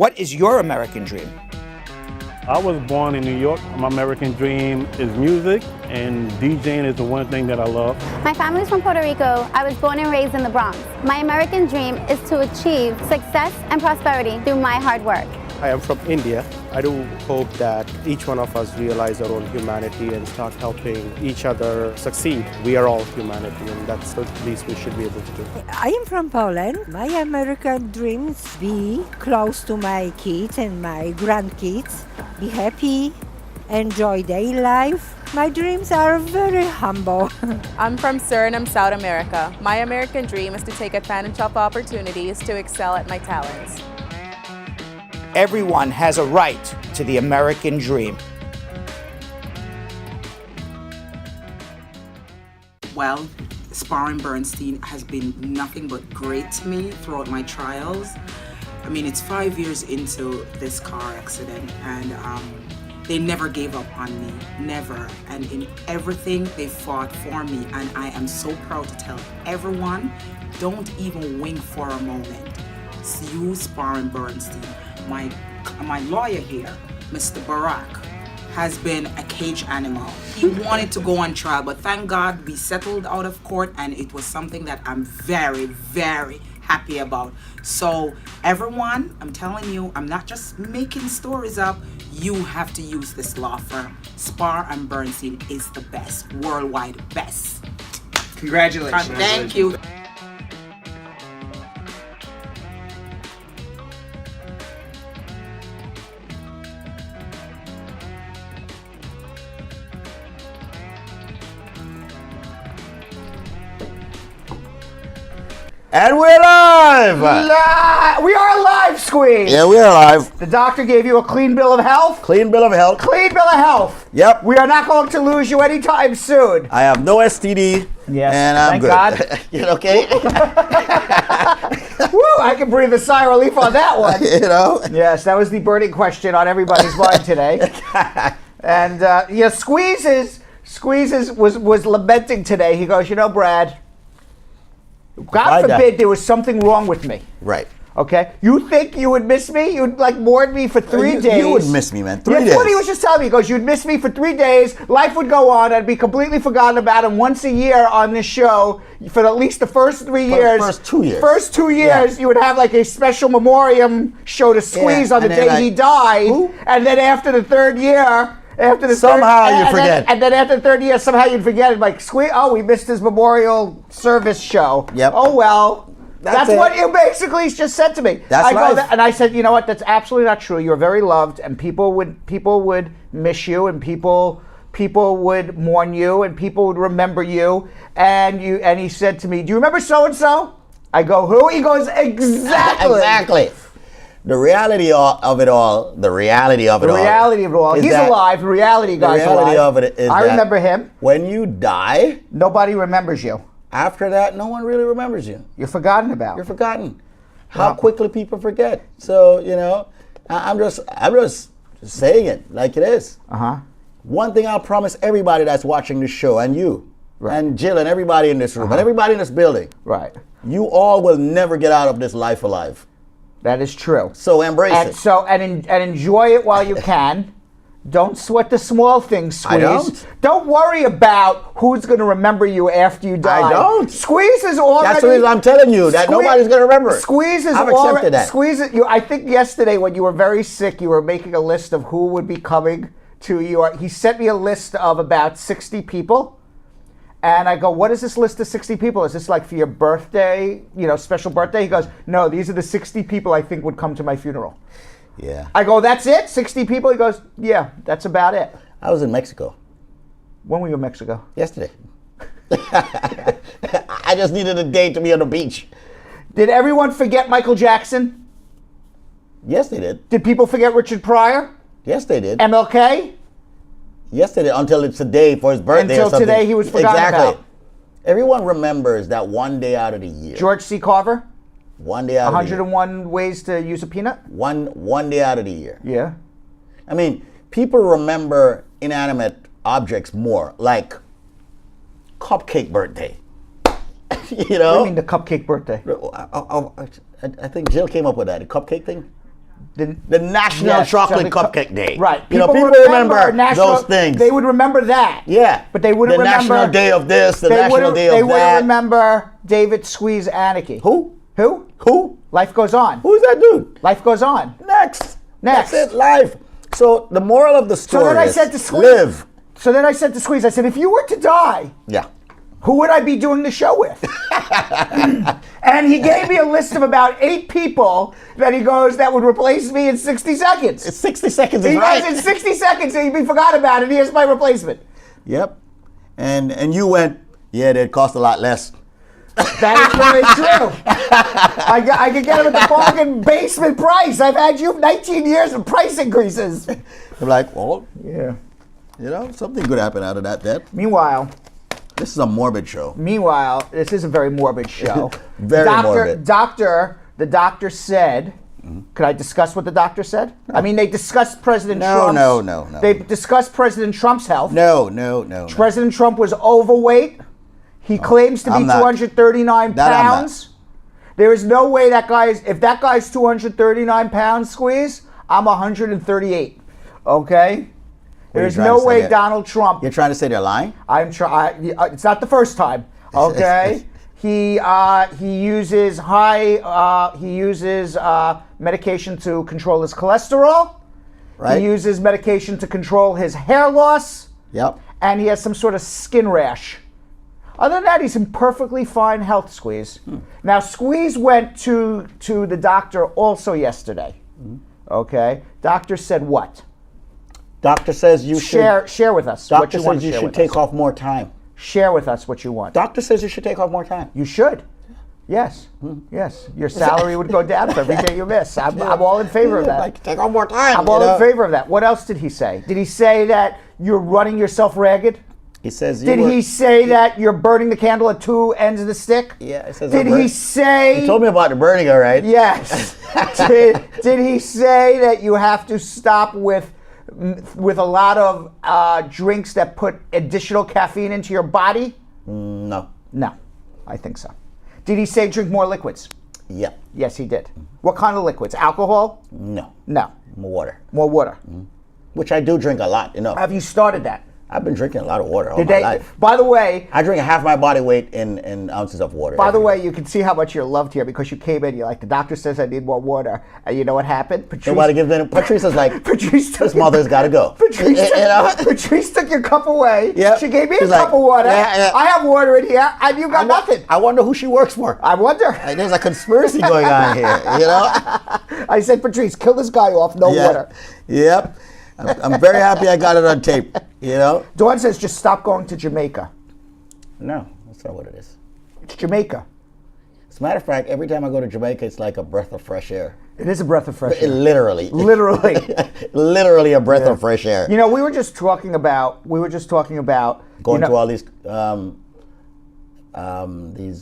What is your American dream? I was born in New York. My American dream is music, and DJing is the one thing that I love. My family's from Puerto Rico. I was born and raised in the Bronx. My American dream is to achieve success and prosperity through my hard work. I am from India. I do hope that each one of us realize our own humanity and start helping each other succeed. We are all humanity, and that's the least we should be able to do. I am from Poland. My American dreams be close to my kids and my grandkids, be happy, enjoy daily life. My dreams are very humble. I'm from Suriname, South America. My American dream is to take advantage of opportunities to excel at my talents. Everyone has a right to the American dream. Well, Spar and Bernstein has been nothing but great to me throughout my trials. I mean, it's 5 years into this car accident, and they never gave up on me, never. And in everything, they fought for me, and I am so proud to tell everyone, don't even wink for a moment. You, Spar and Bernstein. My lawyer here, Mr. Barack, has been a cage animal. He wanted to go on trial, but thank God we settled out of court, and it was something that I'm very, very happy about. So everyone, I'm telling you, I'm not just making stories up. You have to use this law firm. Spar and Bernstein is the best, worldwide best. Congratulations. Thank you. And we're live! We are live, Squeeze! Yeah, we are live. The doctor gave you a clean bill of health? Clean bill of health. Clean bill of health. Yep. We are not going to lose you anytime soon. I have no STD. Yes, and I'm thank good. God. You okay? Woo, I can breathe a sigh of relief on that one. You know? Yes, that was the burning question on everybody's mind today. And Squeezes was lamenting today. He goes, Brad, God forbid there was something wrong with me. Right. Okay? You think you would miss me? You'd mourn me for 3 days. You would miss me, man. 3 days. That's what he was just telling me. He goes, you'd miss me for 3 days. Life would go on. I'd be completely forgotten about him once a year on this show for at least the first 3 years. First 2 years. First 2 years, you would have a special memoriam show to Squeeze on the day he died. Who? And then after the third year... Somehow you forget. And then after the third year, somehow you'd forget it. Squeeze, we missed his memorial service show. Yep. Oh, well. That's it. what you basically just said to me. That's life. And I said, you know what? That's absolutely not true. You're very loved, and people would miss you, and people would mourn you, and people would remember you. And he said to me, do you remember so-and-so? I go, who? He goes, exactly. Exactly. The reality of it all. He's alive. The reality, guys, the reality alive. of it is I remember him. When you die, nobody remembers you. After that, no one really remembers you. You're forgotten about. You're forgotten. How quickly people forget. So, I'm just saying it like it is. One thing I'll promise everybody that's watching this show, and you, and Jill, and everybody in this room, and everybody in this building, right? You all will never get out of this life alive. That is true. So embrace it. And enjoy it while you can. Don't sweat the small things, Squeeze. I don't. Don't worry about who's going to remember you after you die. I don't. Squeeze is already... That's the reason I'm telling you, that nobody's going to remember it. Squeeze is I've already... accepted that. Squeeze is, I think yesterday when you were very sick, you were making a list of who would be coming to your... He sent me a list of about 60 people. And I go, what is this list of 60 people? Is this for your birthday, special birthday? He goes, no, these are the 60 people I think would come to my funeral. Yeah. I go, that's it? 60 people? He goes, yeah, that's about it. I was in Mexico. When were you in Mexico? Yesterday. I just needed a day to be on the beach. Did everyone forget Michael Jackson? Yes, they did. Did people forget Richard Pryor? Yes, they did. MLK? Yes, they did, until it's a day for his birthday or Until something. today he was forgotten about. Everyone remembers that one day out of the year. George C. Carver? One day out of the year. 101 ways to use a peanut? One day out of the year. Yeah. I mean, people remember inanimate objects more, like Cupcake Birthday. What do you mean the Cupcake Birthday? I think Jill came up with that, the cupcake thing. The National Chocolate Cupcake Day. Right. People remember those things. They would remember that. Yeah. But they wouldn't remember. The National Day of this, the National Day of that. They wouldn't remember David Squeeze Annakie. Who? Who? Life goes on. Who's that dude? Life goes on. Next. That's it, life. So the moral of the story then I is said to Squeeze, live. So then I said to Squeeze, I said, if you were to die, who would I be doing the show with? And he gave me a list of about 8 people that he goes that would replace me in 60 seconds. It's 60 seconds is he right. goes, in 60 seconds, and he forgot about it. Here's my replacement. Yep. And you went, yeah, they'd cost a lot less. That is very true. I could get him at the bargain basement price. I've had you 19 years of price increases. I'm like, well, yeah. You know, something could happen out of that then. Meanwhile, this is a morbid show. This is a very morbid show. Very morbid. The doctor said, could I discuss what the doctor said? No. I mean, they discussed President Trump's. No. They discussed President Trump's health. No. President Trump was overweight. He claims to be 239 pounds. There is no way if that guy's 239 pounds, Squeeze, I'm 138. Okay? There's no way Donald Trump. You're trying to say they're lying? It's not the first time. Okay? He uses medication to control his cholesterol. Right. He uses medication to control his hair loss. Yep. And he has some sort of skin rash. Other than that, he's in perfectly fine health, Squeeze. Now, Squeeze went to the doctor also yesterday. Okay? Doctor said what? Doctor says you should share with us. Doctor says you should take off more time. Share with us what you want. Doctor says you should take off more time. You should. Yes. Yes. Your salary would go down for every day you miss. I'm all in favor of that. Like, take off more time. I'm all in favor of that. What else did he say? Did he say that you're running yourself ragged? He says. Did he say that you're burning the candle at 2 ends of the stick? Yeah. It says. Did he say? He told me about the burning, all right. Yes. Did he say that you have to stop with a lot of drinks that put additional caffeine into your body? No. No, I think so. Did he say drink more liquids? Yeah. Yes, he did. What kind of liquids? Alcohol? No. No. More water. More water. Which I do drink a lot, you know. Have you started that? I've been drinking a lot of water all my life. By the way, I drink half my body weight in ounces of water. By the way, you can see how much you're loved here because you came in. You're like, the doctor says I need more water, and you know what happened? Nobody gives in. Patrice is like, this mother's got to go. Patrice took your cup away. Yep. She gave me a cup of water. Yeah. I have water in here, and you got nothing. I wonder who she works for. I wonder. There's a conspiracy going on here. You know. I said, Patrice, kill this guy off. No water. Yep. I'm very happy I got it on tape, you know? Dawn says just stop going to Jamaica. No, that's not what it is. It's Jamaica. As a matter of fact, every time I go to Jamaica, it's like a breath of fresh air. It is a breath of fresh air. Literally. Literally a breath of fresh air. You know, we were just talking about going to all these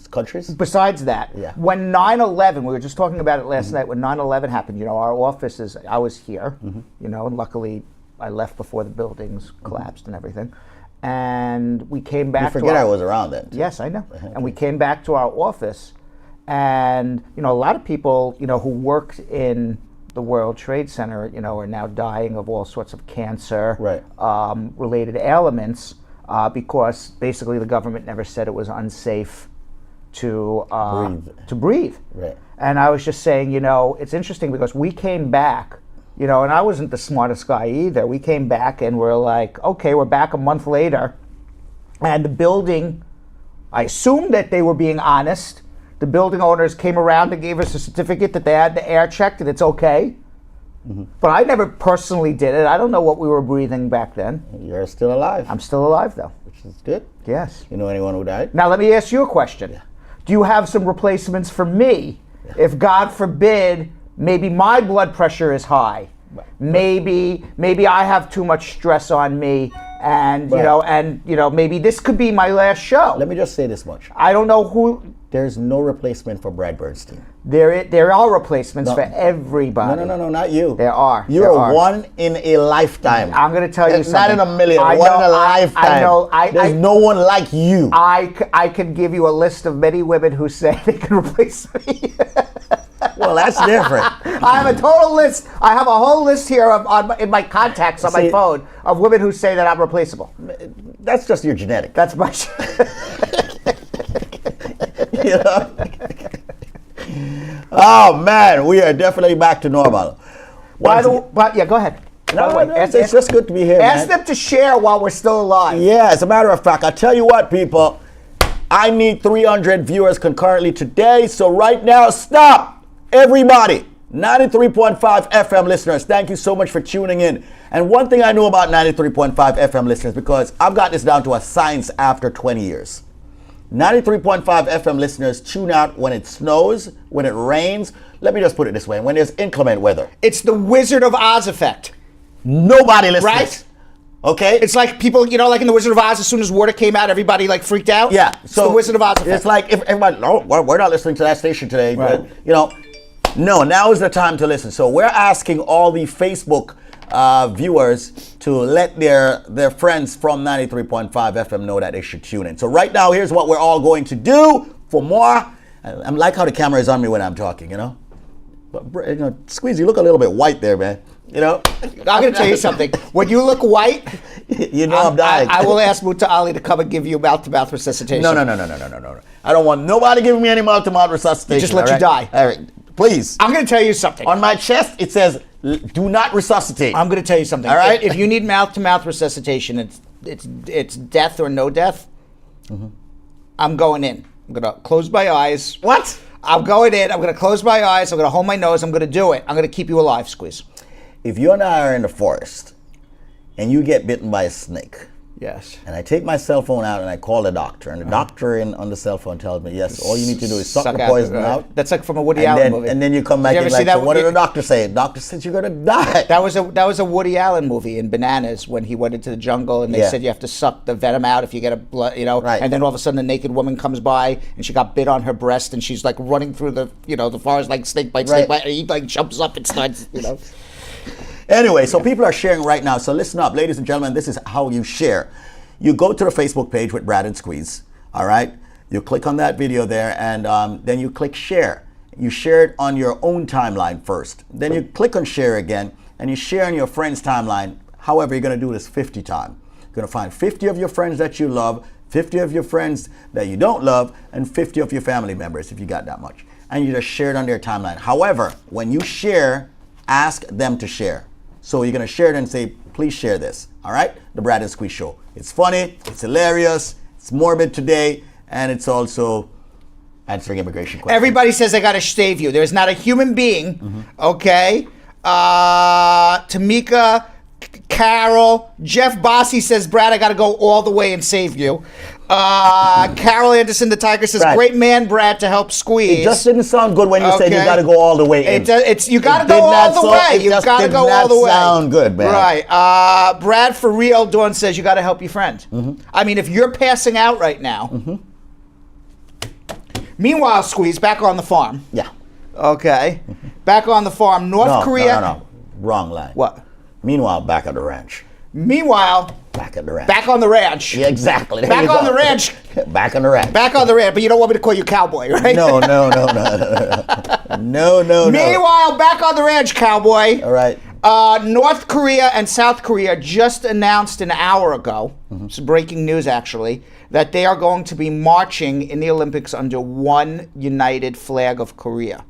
countries. Besides that, when 9/11, we were just talking about it last night. When 9/11 happened, you know, our offices. I was here, you know, and luckily I left before the buildings collapsed and everything. And we came back. You forget I was around then. Yes, I know. And we came back to our office, and you know, a lot of people, you know, who worked in the World Trade Center, you know, are now dying of all sorts of cancer, related ailments. Because basically the government never said it was unsafe to breathe. Right. And I was just saying, you know, it's interesting because we came back, you know, and I wasn't the smartest guy either. We came back and we're like, okay, we're back a month later. And the building, I assumed that they were being honest. The building owners came around and gave us a certificate that they had the air checked and it's okay. But I never personally did it. I don't know what we were breathing back then. You're still alive. I'm still alive, though. Which is good. Yes. You know anyone who died? Now, let me ask you a question. Yeah. Do you have some replacements for me? Yeah. If, God forbid, maybe my blood pressure is high. Right. Maybe I have too much stress on me. And, you know, maybe this could be my last show. Let me just say this much. I don't know who. There's no replacement for Brad Bernstein. There are replacements for everybody. No, not you. There are. You're one in a lifetime. I'm going to tell you something. Not in a million. One in a lifetime. I know. There's no one like you. I could give you a list of many women who say they can replace me. Well, that's different. I have a total list. I have a whole list here in my contacts on my phone of women who say that I'm replaceable. That's just your genetic. That's my. You know? Oh man, we are definitely back to normal. But yeah, go ahead. It's just good to be here. Ask them to share while we're still alive. Yeah, as a matter of fact, I'll tell you what, people. I need 300 viewers concurrently today. So right now, stop, everybody. 93.5 FM listeners, thank you so much for tuning in. And one thing I know about 93.5 FM listeners, because I've got this down to a science after 20 years. 93.5 FM listeners tune out when it snows, when it rains. Let me just put it this way, when there's inclement weather. It's the Wizard of Oz effect. Nobody listens. Right? Okay? It's like people, like in the Wizard of Oz, as soon as water came out, everybody like freaked out. Yeah. It's the Wizard of Oz effect. It's like if everybody, we're not listening to that station today. Right. But, no, now is the time to listen. So we're asking all the Facebook viewers to let their friends from 93.5 FM know that they should tune in. So right now, here's what we're all going to do. For more, I like how the camera is on me when I'm talking, But, Squeeze, you look a little bit white there, man. I'm going to tell you something. When you look white, I'm dying. I will ask Muta Ali to come and give you mouth-to-mouth resuscitation. No. I don't want nobody giving me any mouth-to-mouth resuscitation. Just let you die. All right, please. I'm going to tell you something. On my chest, it says, do not resuscitate. I'm going to tell you something. All right? If you need mouth-to-mouth resuscitation, it's death or no death. Mm-hmm. I'm going in. I'm going to close my eyes. What? I'm going in. I'm going to close my eyes. I'm going to hold my nose. I'm going to do it. I'm going to keep you alive, Squeeze. If you and I are in the forest and you get bitten by a snake, yes, and I take my cell phone out and I call the doctor, and the doctor on the cell phone tells me, yes, all you need to do is suck the poison out. That's like from a Woody Allen movie. And then you come back and like, so what did the doctor say? The doctor said you're going to die. That was a Woody Allen movie in Bananas when he went into the jungle and they said you have to suck the venom out if you get a blood, Right. And then all of a sudden a naked woman comes by and she got bit on her breast and she's like running through the forest like snake bite, and he like jumps up and starts, Anyway, so people are sharing right now. So listen up, ladies and gentlemen, this is how you share. You go to the Facebook page with Brad and Squeeze, all right? You click on that video there, and then you click share. You share it on your own timeline first. Then you click on share again, and you share on your friend's timeline. However, you're going to do this 50 times. You're going to find 50 of your friends that you love, 50 of your friends that you don't love, and 50 of your family members, if you got that much. And you just share it on their timeline. However, when you share, ask them to share. So you're going to share it and say, please share this. All right? The Brad and Squeeze Show. It's funny. It's hilarious. It's morbid today. And it's also answering immigration questions. Everybody says I got to save you. There's not a human being, okay? Tamika, Carol, Jeff Bossy says, Brad, I got to go all the way and save you. Carol Anderson, the Tiger, says, Brad, great man, Brad, to help Squeeze. It just didn't sound good when you said you got to go all the way in. You got to go all the way. You got to go all the way. It sound good, man. Right. Brad for real, Dawn says, you got to help your friend. Mm-hmm. I mean, if you're passing out right now. Mm-hmm. Meanwhile, Squeeze, back on the farm. Yeah. Okay. Back on the farm. North Korea. No. Wrong line. What? Meanwhile, back at the ranch. Meanwhile, back at the ranch. Back on the ranch. Yeah, exactly. Back on the ranch. Back on the ranch. Back on the ranch. But you don't want me to call you cowboy, right? No. Meanwhile, back on the ranch, cowboy. All right. North Korea and South Korea just announced an hour ago, it's breaking news actually, that they are going to be marching in the Olympics under one united flag of Korea.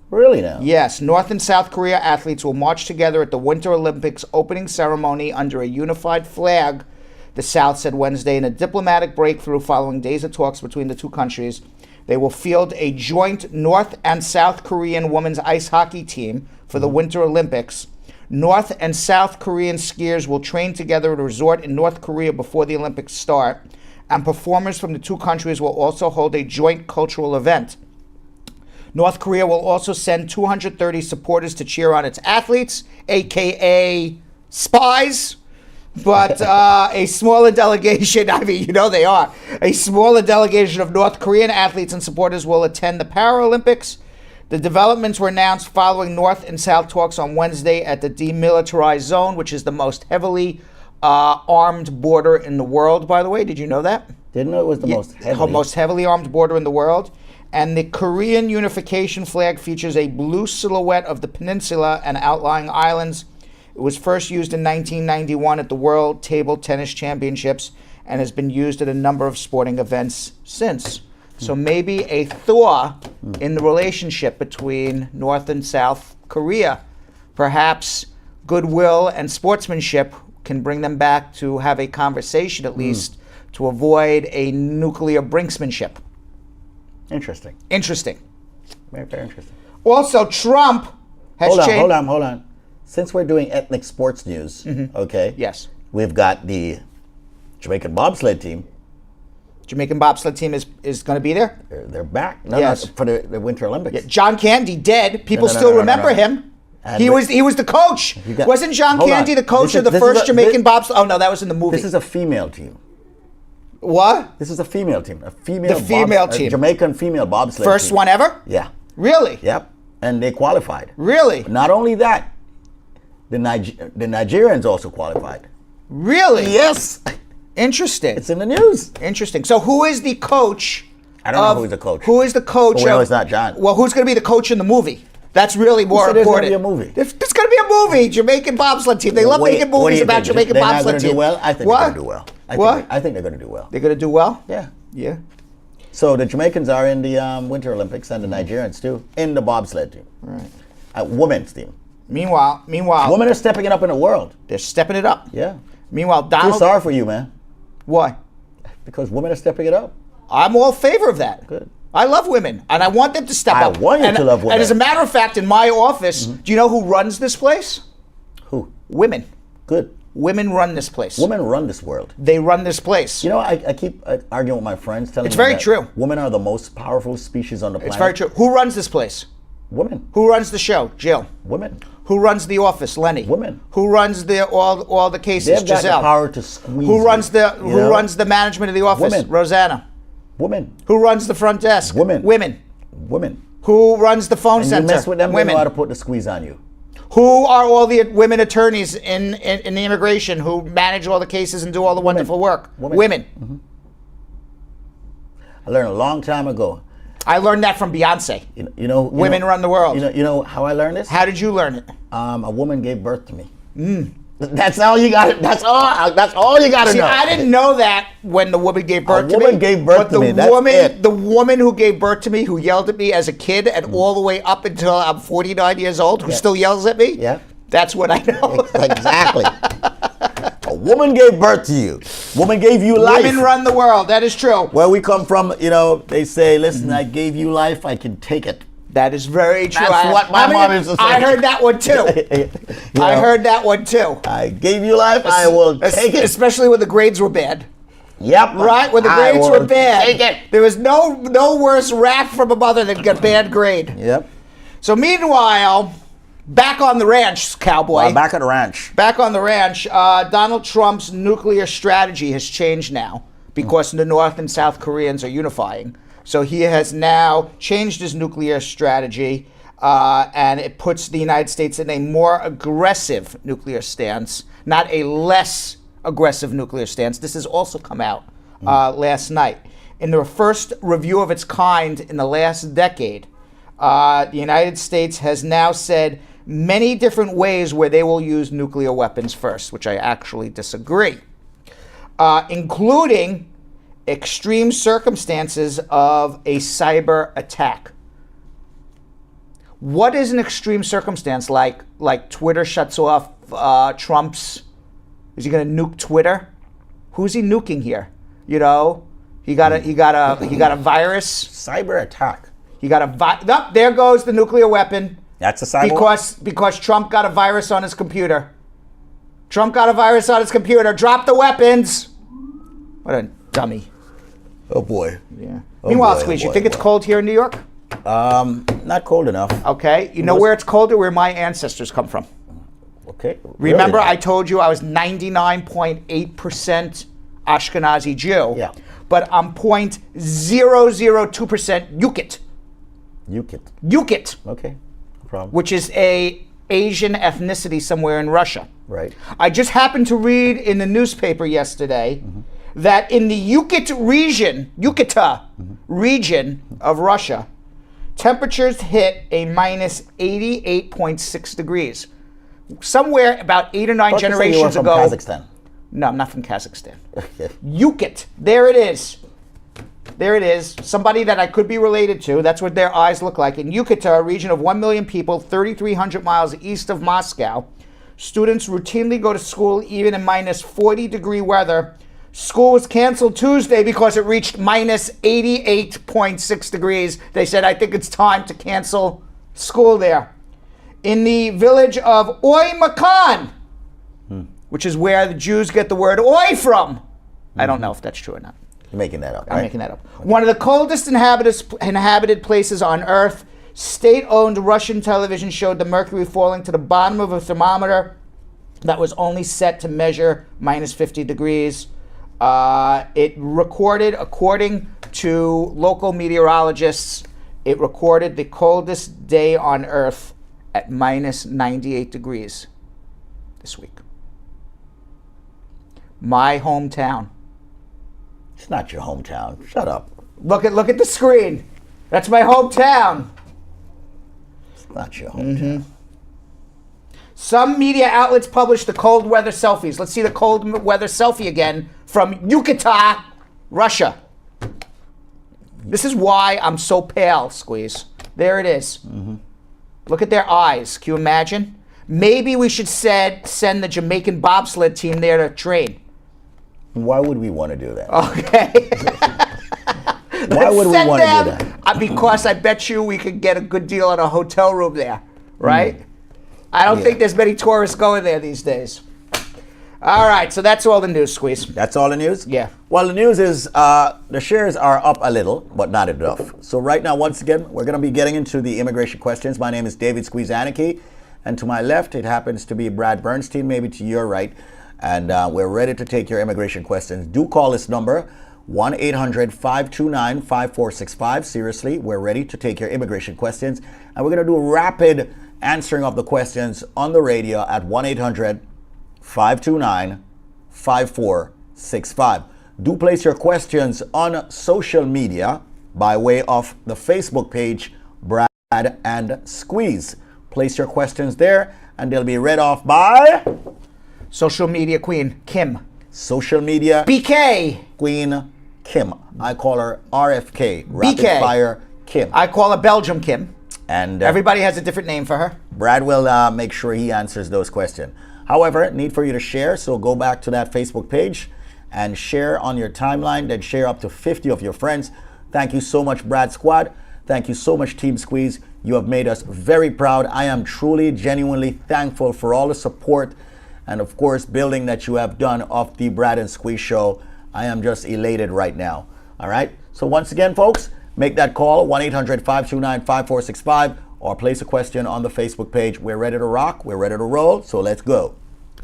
Really now? Yes, North and South Korea athletes will march together at the Winter Olympics opening ceremony under a unified flag, the South said Wednesday in a diplomatic breakthrough following days of talks between the two countries. They will field a joint North and South Korean women's ice hockey team for the Winter Olympics. North and South Korean skiers will train together at a resort in North Korea before the Olympics start, and performers from the two countries will also hold a joint cultural event. North Korea will also send 230 supporters to cheer on its athletes, aka spies, but a smaller delegation, I mean, they are, a smaller delegation of North Korean athletes and supporters will attend the Paralympics. The developments were announced following North and South talks on Wednesday at the demilitarized zone, which is the most heavily armed border in the world, by the way. Did you know that? Didn't know it was the most heavily. Most heavily armed border in the world. And the Korean unification flag features a blue silhouette of the peninsula and outlying islands. It was first used in 1991 at the World Table Tennis Championships and has been used at a number of sporting events since. So maybe a thaw in the relationship between North and South Korea. Perhaps goodwill and sportsmanship can bring them back to have a conversation at least to avoid a nuclear brinksmanship. Interesting. Interesting. Very, very interesting. Also, Trump has changed. Hold on. Since we're doing ethnic sports news, okay? Yes. We've got the Jamaican bobsled team. Jamaican bobsled team is going to be there? They're back. Yes. For the Winter Olympics. Yeah, John Candy dead. People still remember him. And He was the coach. Wasn't John Candy the coach of the first Jamaican bobsled? Oh no, that was in the movie. This is a female team. What? This is a female team. A team. Jamaican female bobsled First team. one ever? Yeah. Really? Yep. And they qualified. Really? Not only that, the Nigerians also qualified. Really? Yes. Interesting. It's in the news. Interesting. So who is the coach? I don't know who's the coach. Who is the coach? But we know it's not John. Well, who's going to be the coach in the movie? That's really more Who said important. There's going to be a movie. There's going to be a movie. Jamaican bobsled team. They love making movies about Jamaican bobsled team. They're not going to do well? I think they're going to do well. I think they're going to do well. They're going to do well? Yeah. Yeah. So the Jamaicans are in the Winter Olympics and the Nigerians too in the bobsled team. Right. Women's team. Meanwhile, women are stepping it up in the world. They're stepping it up. Yeah. Meanwhile, Feel Donald. sorry for you, man. Why? Because women are stepping it up. I'm all in favor of that. Good. I love women, and I want them to step up. I want you to love women. And as a matter of fact, in my office, do you know who runs this place? Who? Women. Good. Women run this place. Women run this world. They run this place. You know, I keep arguing with my friends, telling It's me very that true. women are the most powerful species on the planet. It's very true. Who runs this place? Women. Who runs the show? Jill. Women. Who runs the office? Lenny. Women. Who runs all the cases? They've got Giselle. the power to squeeze. Who runs you, Who runs the management of the office? Women. Rosanna. Women. Who runs the front desk? Women. Women. Women. Who runs the phone And center? you mess with them, they Women. know how to put the squeeze on you. Who are all the women attorneys in the immigration who manage all the cases and do all the wonderful work? Women. Mm-hmm. I learned a long time ago. I learned that from Beyonce. Women run the world. You know how I learned this? How did you learn it? A woman gave birth to me. That's all you got. That's all you got to know. I didn't know that when the woman gave birth to me. A woman gave birth to me. That's it. The woman who gave birth to me, who yelled at me as a kid, and all the way up until I'm 49 years old, who still yells at me. Yeah. That's what I know. Exactly. A woman gave birth to you. Woman gave you life. Women run the world. That is true. Where we come from, they say, listen, I gave you life, I can take it. That is very true. That's what my mom used to say. I heard that one too. I heard that one too. I gave you life, I will take it. Especially when the grades were bad. Yep. Right? When the grades were bad. Take it. There was no worse rap from a mother than get bad grade. Yep. So meanwhile, back on the ranch, cowboy. Back at the ranch. Back on the ranch, Donald Trump's nuclear strategy has changed now because the North and South Koreans are unifying. So he has now changed his nuclear strategy, and it puts the United States in a more aggressive nuclear stance, not a less aggressive nuclear stance. This has also come out last night. In the first review of its kind in the last decade, the United States has now said many different ways where they will use nuclear weapons first, which I actually disagree, including extreme circumstances of a cyber attack. What is an extreme circumstance? Like Twitter shuts off Trump's? Is he going to nuke Twitter? Who's he nuking here? He got a virus. Cyber attack. He got a there goes the nuclear weapon. That's a cyber. Because Trump got a virus on his computer. Trump got a virus on his computer. Drop the weapons. What a dummy. Oh boy. Yeah. Meanwhile, Squeeze, you think it's cold here in New York? Not cold enough. Okay. You know where it's colder? Where my ancestors come from. Okay. Remember, really? I told you I was 99.8% Ashkenazi Jew. Yeah. But I'm 0.002% Yukit. Yukit. Okay. No problem. Which is a Asian ethnicity somewhere in Russia. Right. I just happened to read in the newspaper yesterday that in the Yucata region of Russia, temperatures hit a minus 88.6 degrees. Somewhere about 8 or 9 generations you were ago. from Kazakhstan. No, I'm not from Kazakhstan. Yucata. There it is. There it is. Somebody that I could be related to. That's what their eyes look like. In Yucata, a region of 1 million people, 3,300 miles east of Moscow, students routinely go to school even in minus 40-degree weather. School was canceled Tuesday because it reached minus 88.6 degrees. They said, I think it's time to cancel school there. In the village of Oy Makan, which is where the Jews get the word oy from. I don't know if that's true or not. You're making that up, right? I'm making that up. Okay. One of the coldest inhabited places on Earth, state-owned Russian television showed the mercury falling to the bottom of a thermometer that was only set to measure minus 50 degrees. It recorded, according to local meteorologists, it recorded the coldest day on Earth at minus 98 degrees this week. My hometown. It's not your hometown. Shut up. Look at the screen. That's my hometown. It's not your hometown. Some media outlets published the cold weather selfies. Let's see the cold weather selfie again from Yucata, Russia. This is why I'm so pale, Squeeze. There it is. Look at their eyes. Can you imagine? Maybe we should send the Jamaican bobsled team there to train. Why would we want to do that? Okay. Why would we want to do that? Because I bet you we could get a good deal on a hotel room there, right? I don't think there's many tourists going there these days. All right, so that's all the news, Squeeze. That's all the news? Yeah. Well, the news is the shares are up a little, but not enough. So right now, once again, we're going to be getting into the immigration questions. My name is David Squeeze Annakie, and to my left, it happens to be Brad Bernstein, maybe to your right. And we're ready to take your immigration questions. Do call this number, 1-800-529-5465. Seriously, we're ready to take your immigration questions. And we're going to do a rapid answering of the questions on the radio at 1-800-529-5465. Do place your questions on social media by way of the Facebook page, Brad and Squeeze. Place your questions there, and they'll be read off by... Social media queen, Kim. Social media BK. Queen, Kim. I call her RFK, Rapid Fire Kim. I call her Belgium Kim. And everybody has a different name for her. Brad will make sure he answers those questions. However, need for you to share, so go back to that Facebook page and share on your timeline, then share up to 50 of your friends. Thank you so much, Brad Squad. Thank you so much, Team Squeeze. You have made us very proud. I am truly, genuinely thankful for all the support and, of course, building that you have done of the Brad and Squeeze show. I am just elated right now. All right? So once again, folks, make that call, 1-800-529-5465, or place a question on the Facebook page. We're ready to rock. We're ready to roll. So let's go.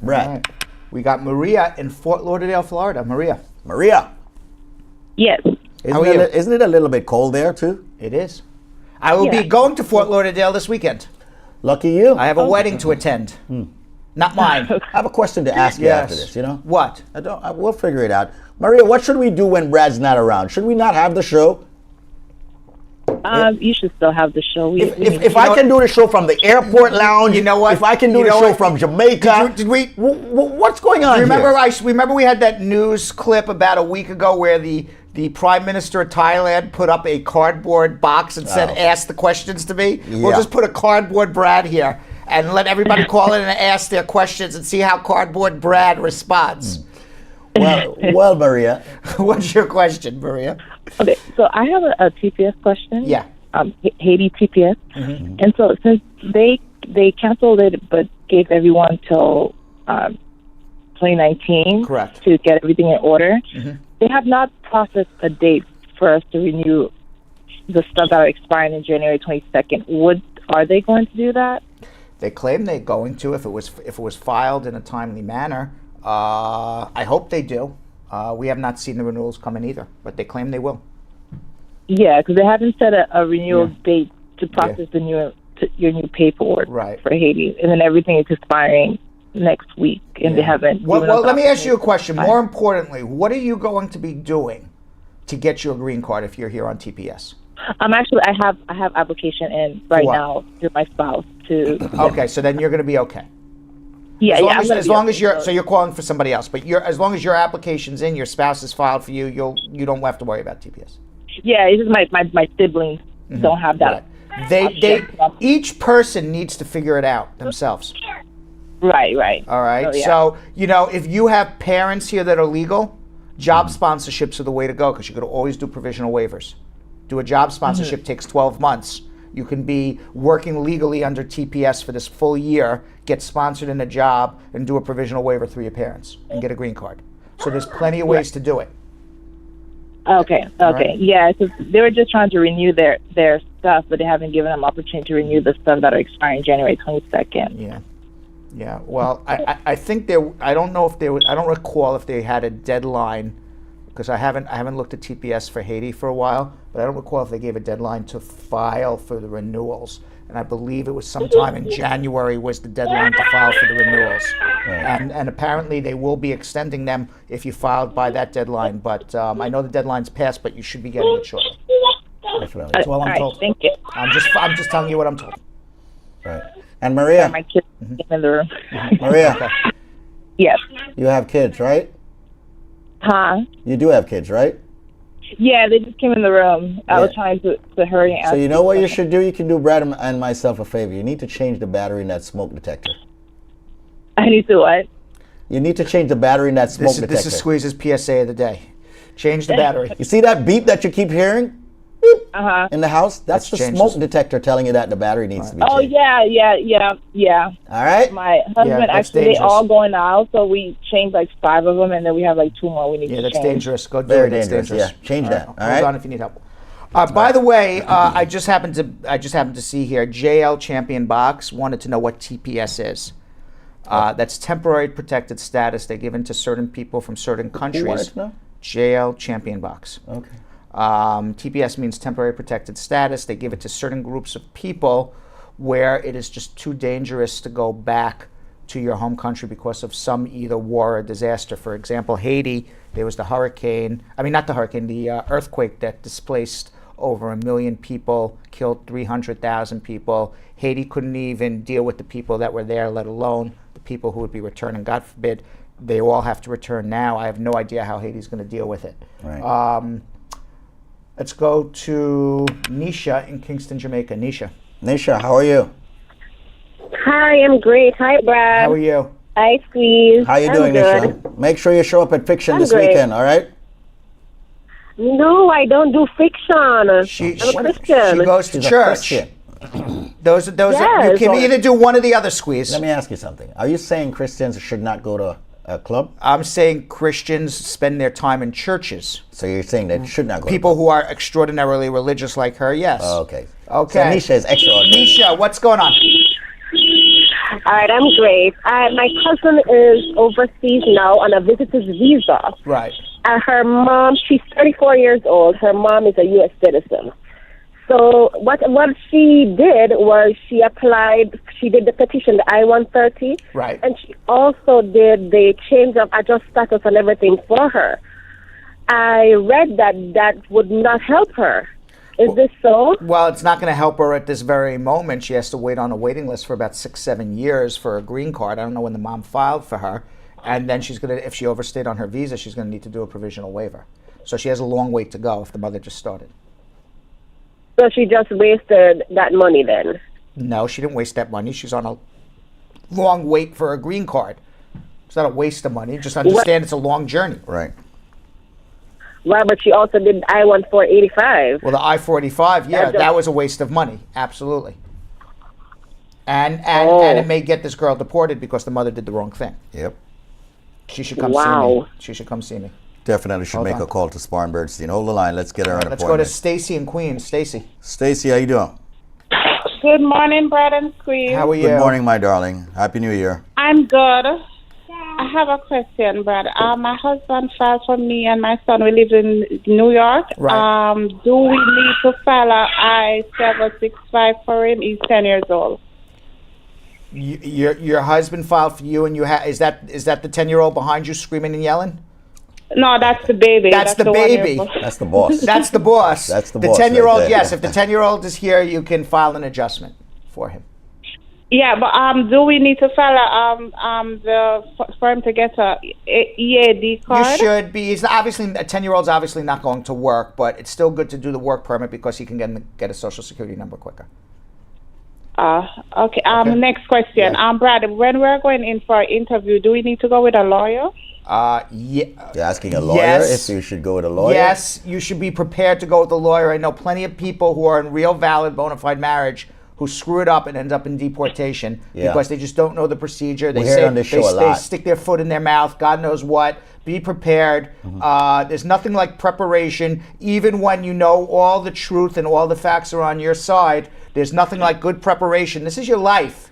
Brad. Right. We got Maria in Fort Lauderdale, Florida. Maria. Yes. Isn't it a little bit cold there, too? It is. I will be going to Fort Lauderdale this weekend. Lucky you. I have a wedding to attend. Not mine. I have a question to ask you after this, you know? What? We'll figure it out. Maria, what should we do when Brad's not around? Should we not have the show? You should still have the show. If I can do the show from the airport lounge, you know what? If I can do the show from Jamaica, what's going on remember here? Remember we had that news clip about a week ago where the Prime Minister of Thailand put up a cardboard box and said, ask the questions to me? Yeah. We'll just put a cardboard Brad here and let everybody call in and ask their questions and see how cardboard Brad responds. Well, Maria. What's your question, Maria? Okay, so I have a TPS question. Yeah. Haiti TPS. Mm-hmm. And so since they canceled it but gave everyone till 2019 Correct. to get everything in order, they have not processed a date for us to renew the stuff that are expiring in January 22nd. Are they going to do that? They claim they're going to if it was filed in a timely manner. I hope they do. We have not seen the renewals come in either, but they claim they will. Yeah, because they haven't set a renewal date to process your new paperwork for Haiti, and then everything is expiring next week, and they haven't. Well, given us let me ask you a opportunity. question. More importantly, what are you going to be doing to get your green card if you're here on TPS? Actually, I have application in right What? now through my spouse to. Okay, so then you're going to be okay. Yeah, As long as you're, so you're calling for somebody else, but as long as your application's in, your spouse is filed for you, you don't have to worry about TPS. Yeah, it's just my siblings don't have that. Right. Each person needs to figure it out themselves. Right. All right. So, yeah. So, if you have parents here that are legal, job sponsorships are the way to go because you could always do provisional waivers. Do a job sponsorship takes 12 months. You can be working legally under TPS for this full year, get sponsored in a job, and do a provisional waiver through your parents and get a green card. So there's plenty of ways to do it. Okay. right. Yeah, so they were just trying to renew their stuff, but they haven't given them opportunity to renew the stuff that are expiring January 22nd. Yeah. Well, I think I don't know if I don't recall if they had a deadline, because I haven't looked at TPS for Haiti for a while, but I don't recall if they gave a deadline to file for the renewals. And I believe it was sometime in January was the deadline to file for the renewals. Right. And apparently they will be extending them if you filed by that deadline. But I know the deadline's passed, but you should be getting it shortly. That's all I'm told. Thank you. I'm just telling you what I'm told. Right. And Maria. My kids in the room. Maria. Yes. You have kids, right? Huh? You do have kids, right? Yeah, they just came in the room. I was trying to hurry and ask. So you know what you should do? You can do Brad and myself a favor. You need to change the battery in that smoke detector. I need to what? You need to change the battery in that smoke detector. This is Squeeze's PSA of the day. Change the battery. You see that beep that you keep hearing? Beep. In the house? That's the changes. smoke detector telling you that the battery needs to be changed. Oh, yeah. All right? My husband, that's actually, dangerous. they all going out, so we changed like 5 of them, and then we have like 2 more we need to change. Yeah, that's dangerous. Go do Very it. That's dangerous. dangerous. Yeah, change that. All right? Hold on if you need help. By the way, I just happened to see here, JL Champion Box wanted to know what TPS is. That's temporary protected status. They're given to certain people from certain countries. Who wanted to know? JL Champion Box. Okay. TPS means temporary protected status. They give it to certain groups of people where it is just too dangerous to go back to your home country because of some either war or disaster. For example, Haiti, there was the earthquake that displaced over 1 million people, killed 300,000 people. Haiti couldn't even deal with the people that were there, let alone the people who would be returning. God forbid, they all have to return now. I have no idea how Haiti's going to deal with it. Right. Let's go to Nisha in Kingston, Jamaica. Nisha, how are you? Hi, I'm great. Hi, Brad. How are you? Hi, Squeeze. How you doing, Nisha? Make sure you show up at Fiction this great. weekend, all right? No, I don't do fiction. I'm a She Christian. goes to She's a church. Christian. Those Yes. you can either do one or the other, Squeeze. Let me ask you something. Are you saying Christians should not go to a club? I'm saying Christians spend their time in churches. So you're saying they should not go People who are extraordinarily religious like her, yes. to okay. Okay. So Nisha is extraordinary. Nisha, what's going on? All right, I'm great. My cousin is overseas now on a visitor's visa. Right. Her mom, she's 34 years old. Her mom is a U.S. citizen. So what she did was she did the petition, the I-130. Right. And she also did the change of adjust status and everything for her. I read that would not help her. Is this so? Well, it's not going to help her at this very moment. She has to wait on a waiting list for about 6-7 years for a green card. I don't know when the mom filed for her. And then if she overstayed on her visa, she's going to need to do a provisional waiver. So she has a long wait to go if the mother just started. So she just wasted that money then? No, she didn't waste that money. She's on a long wait for a green card. It's not a waste of money. Just understand it's a long journey. Right. Well, but she also did I-1485. Well, the I-485, that was a waste of money. Absolutely. And it may get this girl deported because the mother did the wrong thing. Yep. She should come see me. She should come see me. Definitely should make a call to Spar and Bernstein. Hold the line. Let's get her an Let's appointment. go to Stacy in Queens. Stacy. Stacy, how you doing? Good morning, Brad and Squeeze. How are you? Good morning, my darling. Happy New Year. I'm good. I have a question, Brad. My husband filed for me and my son. We live in New York. Right. Do we need to file a I-765 for him? He's 10 years old. Your husband filed for you, and is that the 10-year-old behind you screaming and yelling? No, that's the baby. That's the baby. That's the boss. That's the boss. That's the The boss 10-year-old, right there. yes. If the 10-year-old is here, you can file an adjustment for him. Yeah, but do we need to file for him to get a EAD card? You should be. He's obviously a 10-year-old's obviously not going to work, but it's still good to do the work permit because he can get a social security number quicker. Okay. Next question. Yeah. Brad, when we're going in for an interview, do we need to go with a lawyer? Yeah. You're asking a lawyer Yes. if you should go with a lawyer? Yes, you should be prepared to go with a lawyer. I know plenty of people who are in real, valid, bona fide marriage who screw it up and end up in deportation because they just don't know the procedure. They hear it on this show a lot. They stick their foot in their mouth, God knows what. Be prepared. There's nothing like preparation. Even when you know all the truth and all the facts are on your side, there's nothing like good preparation. This is your life.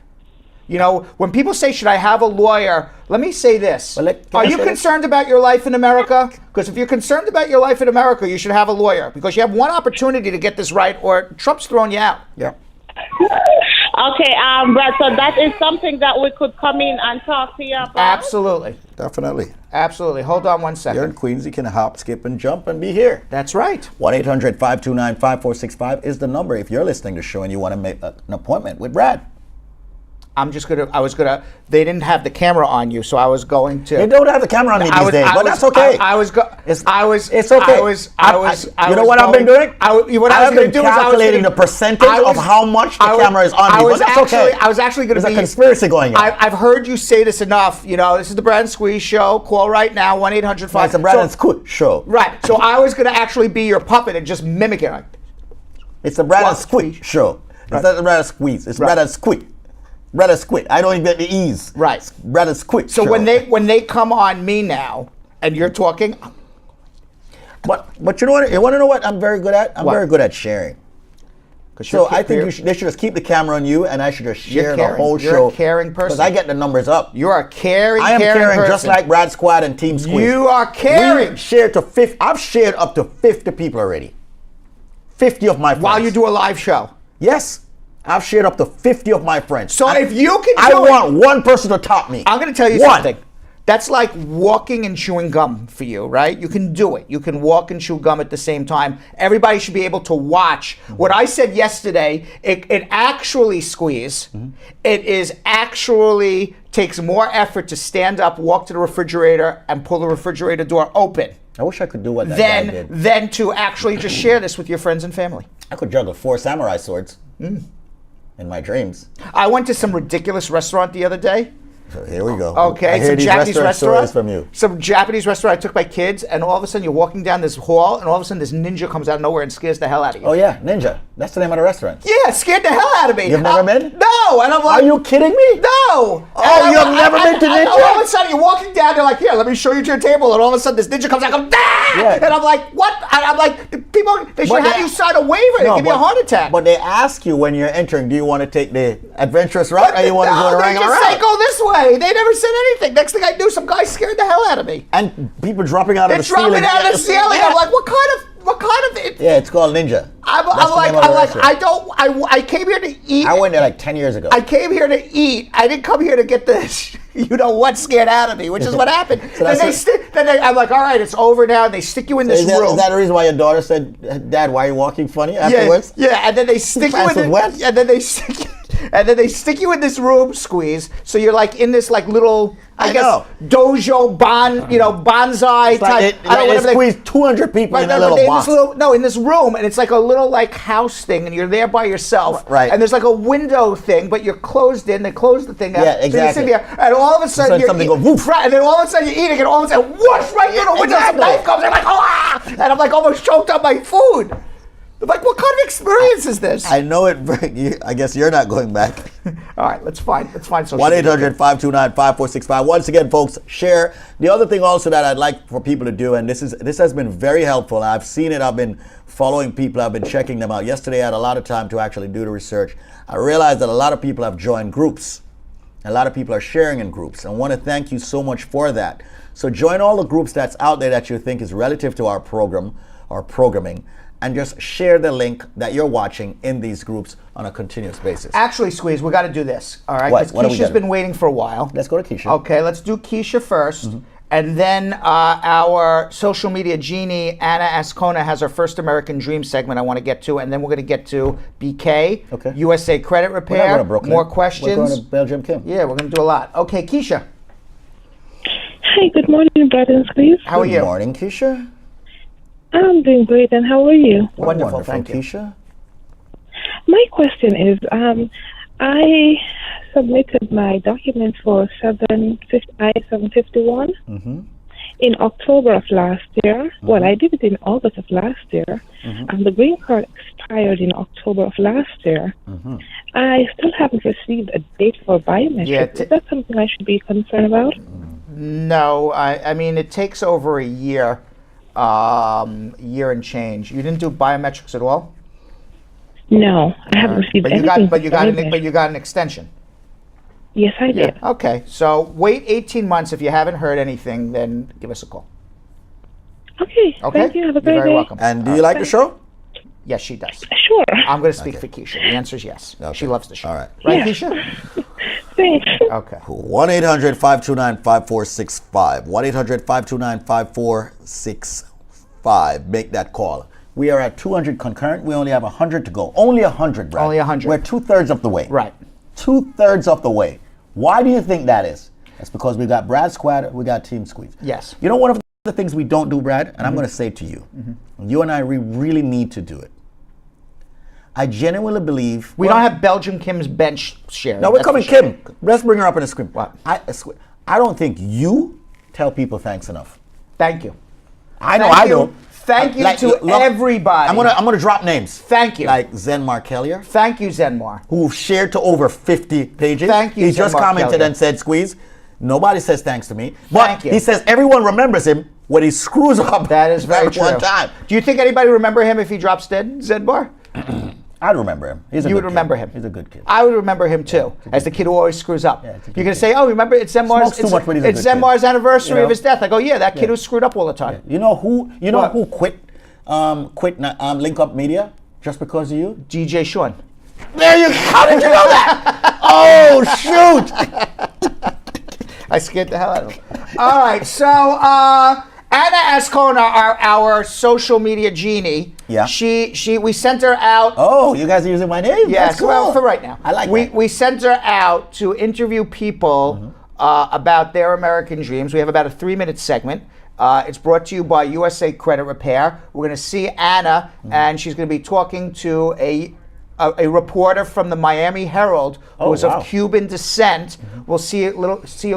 You know, when people say, should I have a lawyer? Let me say this. Are you concerned about your life in America? Because if you're concerned about your life in America, you should have a lawyer because you have one opportunity to get this right or Trump's throwing you out. Yeah. Okay, Brad, so that is something that we could come in and talk to you about? Absolutely. Definitely. Absolutely. Hold on one second. You're in Queens, you can hop, skip, and jump and be here. That's right. 1-800-529-5465 is the number if you're listening to the show and you want to make an appointment with Brad. They didn't have the camera on you, so I was going to. They don't have the camera on me these days, but that's okay. It's okay. You know what I've been doing? I've been calculating the percentage of how much the camera is on me, but that's okay. I was actually going to There's a conspiracy going on. I've heard you say this enough. You know, this is the Brad and Squeeze Show. Call right now, 1-800-5. It's the Brad and Squeeze Show. Right. So I was going to actually be your puppet and just mimic it. It's the Brad and Squeeze Show. It's not the Brad and Squeeze. It's Brad and Squeeze. Brad and Squid. I don't even get the E's. Right. Brad and Squid. So when they come on me now and you're talking. But you know what? You want to know what I'm very good at? I'm very good at sharing. So I think they should just keep the camera on you, and I should just share the whole show. You're a caring person. Because I get the numbers up. You are a caring. I am caring person. just like Brad Squad and Team Squid. You are caring. I've shared up to 50 people already. 50 of my friends. While you do a live show. Yes. I've shared up to 50 of my friends. So if you can I want one person to top me. I'm going to tell you something. That's like walking and chewing gum for you, right? You can do it. You can walk and chew gum at the same time. Everybody should be able to watch. What I said yesterday, it actually, Squeeze, it is actually takes more effort to stand up, walk to the refrigerator, and pull the refrigerator door open. I wish I could do what that guy did. Than to actually just share this with your friends and family. I could juggle 4 samurai swords. In my dreams. I went to some ridiculous restaurant the other day. So here we go. Okay, I hear some these Japanese restaurant from you. Some Japanese restaurant. I took my kids, and all of a sudden you're walking down this hall, and all of a sudden this ninja comes out of nowhere and scares the hell out of you. Oh yeah, Ninja. That's the name of the restaurant. Yeah, it scared the hell out of me. You've never been? No, and I'm like, are you kidding me? No. Oh, you've never been to Ninja? All of a sudden you're walking down, they're like, here, let me show you to your table, and all of a sudden this ninja comes out, and I'm like, what? And I'm like, people, they should have you sign a waiver and give you a heart attack. But they ask you when you're entering, do you want to take the adventurous route or you want to go the regular route? They just say go this way. They never said anything. Next thing I knew, some guy scared the hell out of me. And people dropping out of the ceiling. They're dropping out of the ceiling. I'm like, what kind of? Yeah, it's called Ninja. I came here to eat. I went there like 10 years ago. I came here to eat. I didn't come here to get this, you know what, scared out of me, which is what happened. I'm like, all right, it's over now. And they stick you in this room. Is that the reason why your daughter said, Dad, why are you walking funny afterwards? Yeah, and then they stick you in and then they stick you in this room, Squeeze. So you're like in this like little, I guess, dojo bonsai type. They squeeze 200 people in a little box. In this room, and it's like a little like house thing, and you're there by yourself. Right. And there's like a window thing, but you're closed in. They close the thing up. Yeah, exactly. So you're sitting there, and all of a sudden something goes woof. Right, and then all of a sudden you're eating, and all of a sudden whoosh right through the window. Some knife comes. I'm like, ah! And I'm like almost choked on my food. I'm like, what kind of experience is this? I know it. I guess you're not going back. All right, let's find social 1-800-529-5465. Once again, folks, share. The other thing also that I'd like for people to do, and this has been very helpful. I've seen it. I've been following people. I've been checking them out. Yesterday, I had a lot of time to actually do the research. I realized that a lot of people have joined groups. A lot of people are sharing in groups. I want to thank you so much for that. So join all the groups that's out there that you think is relative to our program, our programming, and just share the link that you're watching in these groups on a continuous basis. Actually, Squeeze, we got to do this. All right, What? because What do we Keisha's gotta been do? waiting for a while. Let's go to Keisha. Okay, let's do Keisha first. And then our social media genie, Anna Ascona, has her first American Dream segment I want to get to. And then we're going to get to BK, Okay. USA Credit We're not Repair, going to Brooklyn. more We're questions. going to Belgium Kim. Yeah, we're going to do a lot. Okay, Keisha, Hi, good morning, Brad and Squeeze. how are you? Good morning, Keisha. I'm doing great, and how are you? Wonderful, thank you. Keisha. My question is, I submitted my documents for I-751 in October of last year. Well, I did it in August of last year, and the green card expired in October of last year. I still haven't received a date for biometrics. Yeah, Is that something I should be concerned about? No, I mean, it takes over a year, year and change. You didn't do biometrics at all? No, I haven't received anything. But you got an extension. Yes, I did. Okay, so wait 18 months. If you haven't heard anything, then give us a call. Okay. Okay? Thank you. Have a You're great very day. welcome. And do you like the show? Yes, she does. Sure. I'm going to speak for Keisha. The answer is yes. She loves the show. All right. Right, Yeah. Keisha? Thanks. Okay. 1-800-529-5465. 1-800-529-5465. Make that call. We are at 200 concurrent. We only have 100 to go. Only 100, Brad. Only 100. We're 2/3 of the way. Right. 2/3 of the way. Why do you think that is? That's because we got Brad Squad, we got Team Squeeze. Yes. You know, one of the things we don't do, Brad, and I'm going to say to you, you and I, we really need to do it. I genuinely believe We don't have Belgium Kim's bench share. No, we're that's coming, for sure. Kim. Let's bring her up in the screen. What? I don't think you tell people thanks enough. Thank you. I know, Thank I you. know. Thank you to look, everybody. I'm gonna drop names. Thank you. Like Zenmar Kellier, Thank you, Zenmar. who shared to over 50 pages. Thank you, He just Zenmar commented Kellier. and said, "Squeeze, nobody says thanks to me." But Thank you. he says everyone remembers him when he screws up. That is very true. one time. Do you think anybody remember him if he drops dead, Zenmar? I'd remember him. He's a You good would kid. remember him. He's a good kid. I would remember him too, as the kid who always screws up. it's a good You're gonna kid. say, "Oh, remember it's Zenmar's Smokes too much, but he's a it's good kid. Zenmar's anniversary You know? of his death." I go, "Yeah, that kid who screwed up all the time." You know who? You know What? who quit Link Up Media just because of you? DJ Sean. There you go. How did you know that? Oh shoot! I scared the hell out of him. All right, so Anna Ascona, our social media genie. Yeah. We sent her out. Oh, you guys are using my name? Yes, That's cool. well, for right now. I like we that. we sent her out to interview people about their American dreams. We have about a 3-minute segment. It's brought to you by USA Credit Repair. We're going to see Anna, and she's going to be talking to a reporter from the Miami Herald who is wow. of Cuban descent. We'll see a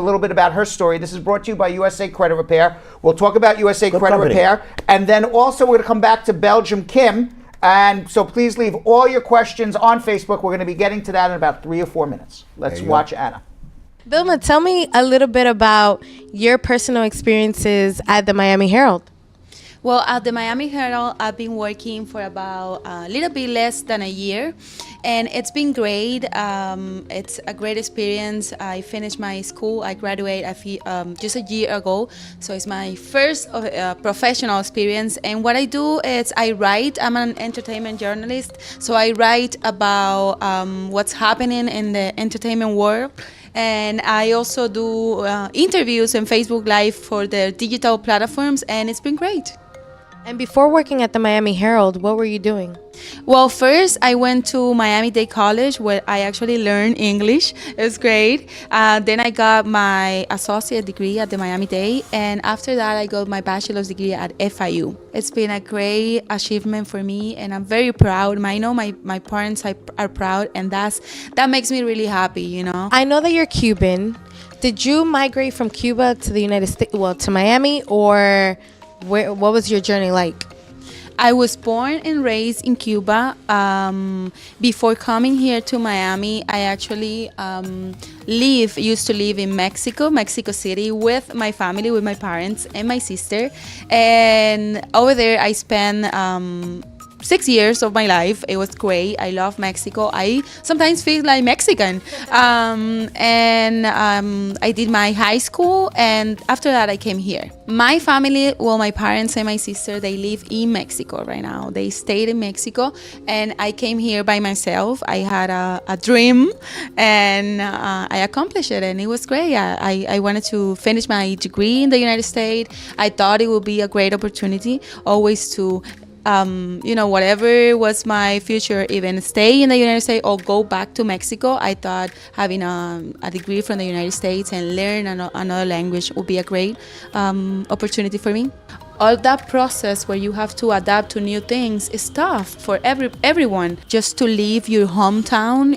little bit about her story. This is brought to you by USA Credit Repair. We'll talk about USA Good Credit company. Repair, and then also we're going to come back to Belgium Kim. And so please leave all your questions on Facebook. We're going to be getting to that in about 3 or 4 minutes. Let's you watch Anna. Vilma, tell me a little bit about your personal experiences at the Miami Herald. Well, at the Miami Herald, I've been working for about a little bit less than a year, and it's been great. It's a great experience. I finished my school. I graduated just a year ago, so it's my first professional experience. And what I do is I write. I'm an entertainment journalist, so I write about what's happening in the entertainment world. And I also do interviews and Facebook Live for the digital platforms, and it's been great. And before working at the Miami Herald, what were you doing? Well, first I went to Miami-Dade College where I actually learned English. It's great. Then I got my associate degree at the Miami-Dade, and after that I got my bachelor's degree at FIU. It's been a great achievement for me, and I'm very proud. I know my parents are proud, and that makes me really happy, you know. I know that you're Cuban. Did you migrate from Cuba to the United States, to Miami, or what was your journey like? I was born and raised in Cuba. Before coming here to Miami, I actually used to live in Mexico City with my family, with my parents and my sister. And over there, I spent 6 years of my life. It was great. I love Mexico. I sometimes feel like Mexican. I did my high school, and after that I came here. My family, well, my parents and my sister, they live in Mexico right now. They stayed in Mexico, and I came here by myself. I had a dream, and I accomplished it, and it was great. I wanted to finish my degree in the United States. I thought it would be a great opportunity always to whatever was my future, even stay in the United States or go back to Mexico. I thought having a degree from the United States and learn another language would be a great opportunity for me. All that process where you have to adapt to new things is tough for everyone. Just to leave your hometown,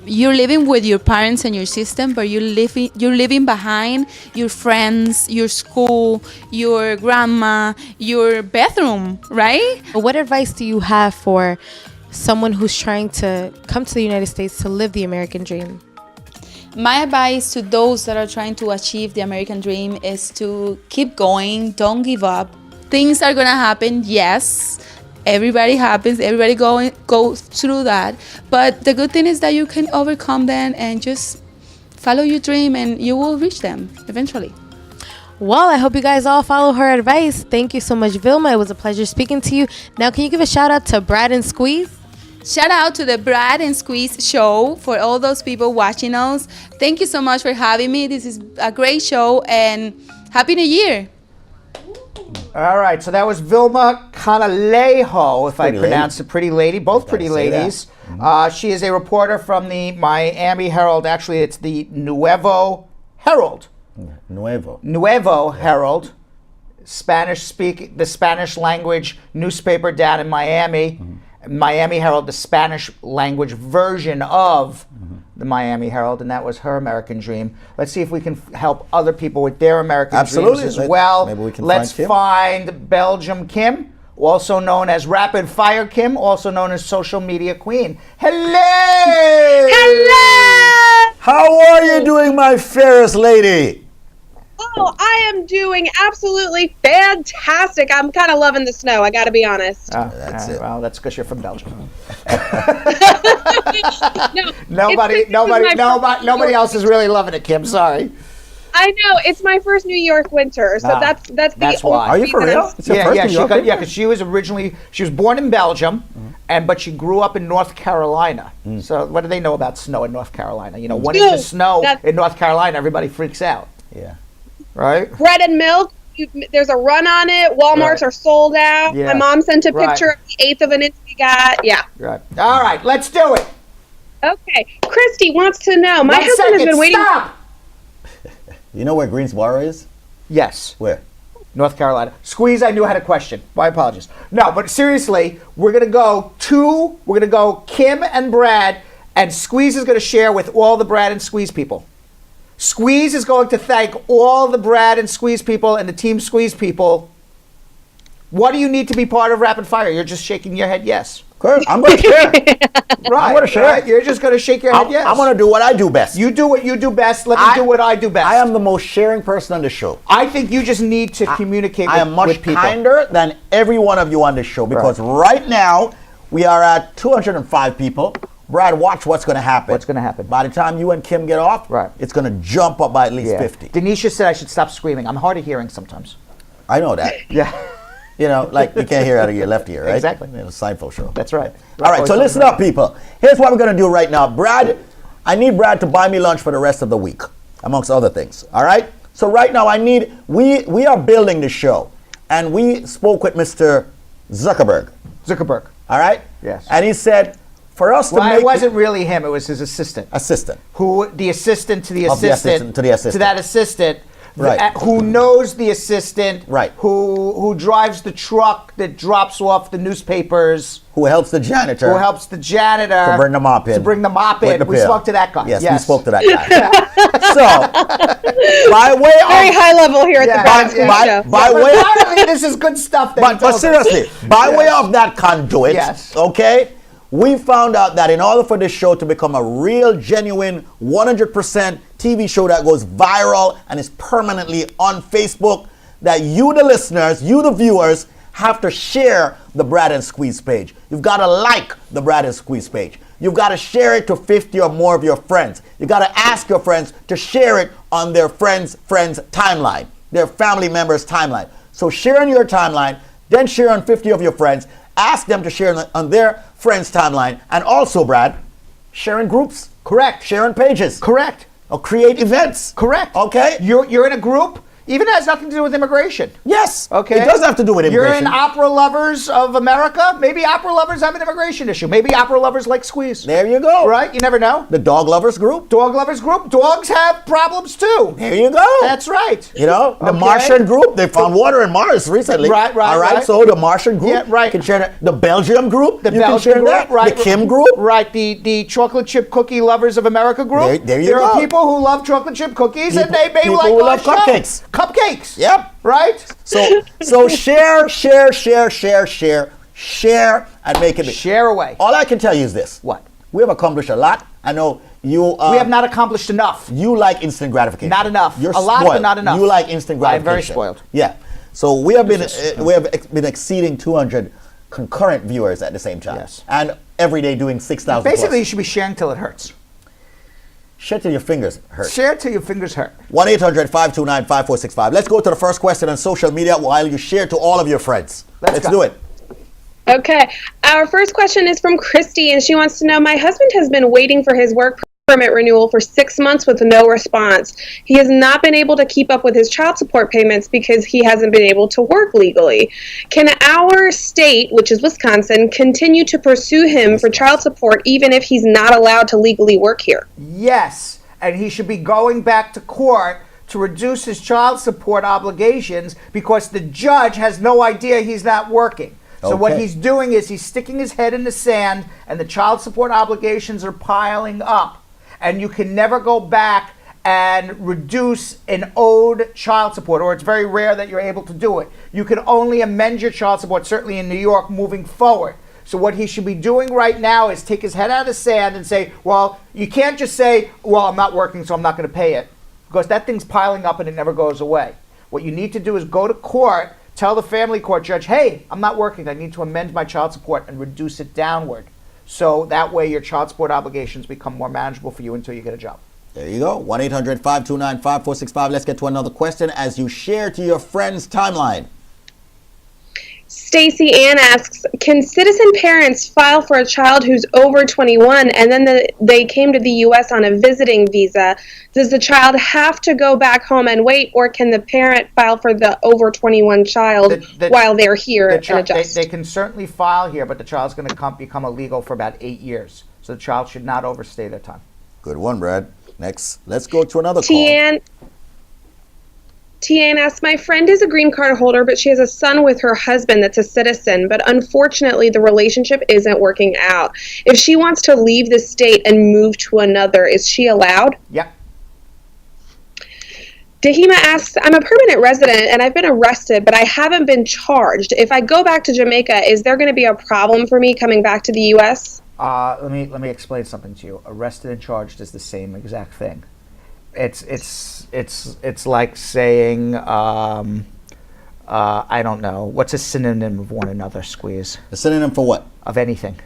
you're living with your parents and your system, but you're leaving behind your friends, your school, your grandma, your bathroom, right? What advice do you have for someone who's trying to come to the United States to live the American dream? My advice to those that are trying to achieve the American dream is to keep going, don't give up. Things are gonna happen, yes. Everybody goes through that. But the good thing is that you can overcome them and just follow your dream and you will reach them eventually. Well, I hope you guys all follow her advice. Thank you so much, Vilma. It was a pleasure speaking to you. Now, can you give a shout out to Brad and Squeeze? Shout out to the Brad and Squeeze show for all those people watching us. Thank you so much for having me. This is a great show, and Happy New Year. All right, so that was Vilma Canalejo, if I pronounced it, pretty lady, both pretty ladies. She is a reporter from the Miami Herald. Actually, it's the Nuevo Herald. Nuevo Herald, the Spanish language newspaper down in Miami. Miami Herald, the Spanish language version of the Miami Herald, and that was her American dream. Let's see if we can help other people with their American dreams as well. Maybe we can find Belgium Kim, also known as Rapid Fire Kim, also known as Social Media Queen. Hello! Hello! How are you doing, my fairest lady? Oh, I am doing absolutely fantastic. I'm kind of loving the snow, I got to be honest. That's it. Well, that's because you're from Belgium. No, nobody else is really loving it, Kim. Sorry. I know, it's my first New York winter, so that's why. Are you for real? Because she was born in Belgium, but she grew up in North Carolina. So what do they know about snow in North Carolina? You know, 1 inch of snow in North Carolina, everybody freaks out. Yeah. Right? Bread and milk, there's a run on it. Walmarts are sold out. Yeah. My mom sent a picture of the 1/8 of an inch we got. Yeah. Right. All right, let's do it. Okay. Christy wants to know. My husband has been waiting. Stop! You know where Greensboro is? Yes. Where? North Carolina. Squeeze, I knew I had a question. My apologies. No, but seriously, we're going to go Kim and Brad, and Squeeze is going to share with all the Brad and Squeeze people. Squeeze is going to thank all the Brad and Squeeze people and the Team Squeeze people. What do you need to be part of Rapid Fire? You're just shaking your head yes. Good. I'm going to share. I'm going to share. Right? You're just going to shake your head yes. I'm going to do what I do best. You do what you do best. Let me do what I do best. I am the most sharing person on the show. I think you just need to communicate with people. I am much kinder than every one of you on this show because right now we are at 205 people. Brad, watch what's going to happen. What's going to happen? By the time you and Kim get off, it's going to jump up by at least 50. Denisha said I should stop screaming. I'm hard of hearing sometimes. I know that. Yeah. You know, like you can't hear out of your left ear, right? Exactly. In a Seinfeld show. That's right. All right, so listen up, people. Here's what we're going to do right now. Brad, I need Brad to buy me lunch for the rest of the week, amongst other things. All right? So right now, we are building the show, and we spoke with Mr. Zuckerberg. All right? Yes. And he said, for us to make... it wasn't really him. It was his assistant. The assistant to the assistant. To the assistant. To that assistant. Right. Who knows the assistant. Right. Who drives the truck that drops off the newspapers. Who helps the janitor. To bring the mop in. We spoke to that guy. Yes, we spoke to that guy. So, by way of... Very high level here at the Bernstein show. This is good stuff. But seriously, by way of that conduit, okay, we found out that in order for this show to become a real, genuine, 100% TV show that goes viral and is permanently on Facebook, that you, the listeners, you, the viewers, have to share the Brad and Squeeze page. You've got to like the Brad and Squeeze page. You've got to share it to 50 or more of your friends. You've got to ask your friends to share it on their friends' timeline, their family members' timeline. So share on your timeline, then share on 50 of your friends. Ask them to share on their friends' timeline. And also, Brad, share in groups. Correct. Share on pages. Correct. Or create events. Correct. Okay? You're in a group. Even has nothing to do with immigration. Yes. Okay. It does have to do with immigration. You're in Opera Lovers of America. Maybe Opera Lovers have an immigration issue. Maybe Opera Lovers like Squeeze. There you go. Right? You never know. The Dog Lovers group. Dog Lovers group. Dogs have problems too. There you go. That's right. You know, the Martian group. They found water in Mars recently. Right. All right. So the Martian group. Yeah, right. Can share that. The Belgium group. The you Belgium can share group. that. Right. The Kim group. Right. The Chocolate Chip Cookie Lovers of America group. There you there go. are people who love chocolate chip cookies and they may people like who our love show. cupcakes. Cupcakes. Yep. Right? So share, and make it big. Share away. All I can tell you is this. What? We have accomplished a lot. I know you... we have not accomplished enough. You like instant gratification. Not enough. You're a lot, spoiled. but not enough. You like instant gratification. I'm very spoiled. Yeah. So we have been exceeding 200 concurrent viewers at the same time. Yes. And every day doing 6,000 Basically, plus. you should be sharing till it hurts. Share till your fingers hurt. Share till your fingers hurt. 1-800-529-5465. Let's go to the first question on social media while you share to all of your friends. Let's do it. Okay. Our first question is from Christy, and she wants to know, my husband has been waiting for his work permit renewal for 6 months with no response. He has not been able to keep up with his child support payments because he hasn't been able to work legally. Can our state, which is Wisconsin, continue to pursue him for child support even if he's not allowed to legally work here? Yes, and he should be going back to court to reduce his child support obligations because the judge has no idea he's not working. So what he's doing is he's sticking his head in the sand and the child support obligations are piling up. And you can never go back and reduce an owed child support, or it's very rare that you're able to do it. You can only amend your child support, certainly in New York, moving forward. So what he should be doing right now is take his head out of the sand and say, well, you can't just say, well, I'm not working, so I'm not going to pay it. Because that thing's piling up and it never goes away. What you need to do is go to court, tell the family court judge, hey, I'm not working. I need to amend my child support and reduce it downward. So that way your child support obligations become more manageable for you until you get a job. There you go. 1-800-529-5465. Let's get to another question as you share to your friends' timeline. Stacy Ann asks, can citizen parents file for a child who's over 21 and then they came to the U.S. on a visiting visa? Does the child have to go back home and wait, or can the parent file for the over 21 child while they're here and adjust? They can certainly file here, but the child's going to become illegal for about 8 years. So the child should not overstay their time. Good one, Brad. Next, let's go to another call. Tian asks, my friend is a green card holder, but she has a son with her husband that's a citizen, but unfortunately the relationship isn't working out. If she wants to leave the state and move to another, is she allowed? Yep. Dahima asks, I'm a permanent resident and I've been arrested, but I haven't been charged. If I go back to Jamaica, is there going to be a problem for me coming back to the U.S.? Let me explain something to you. Arrested and charged is the same exact thing. It's like saying I don't know, what's a synonym of one another, Squeeze? A synonym for what? Of anything.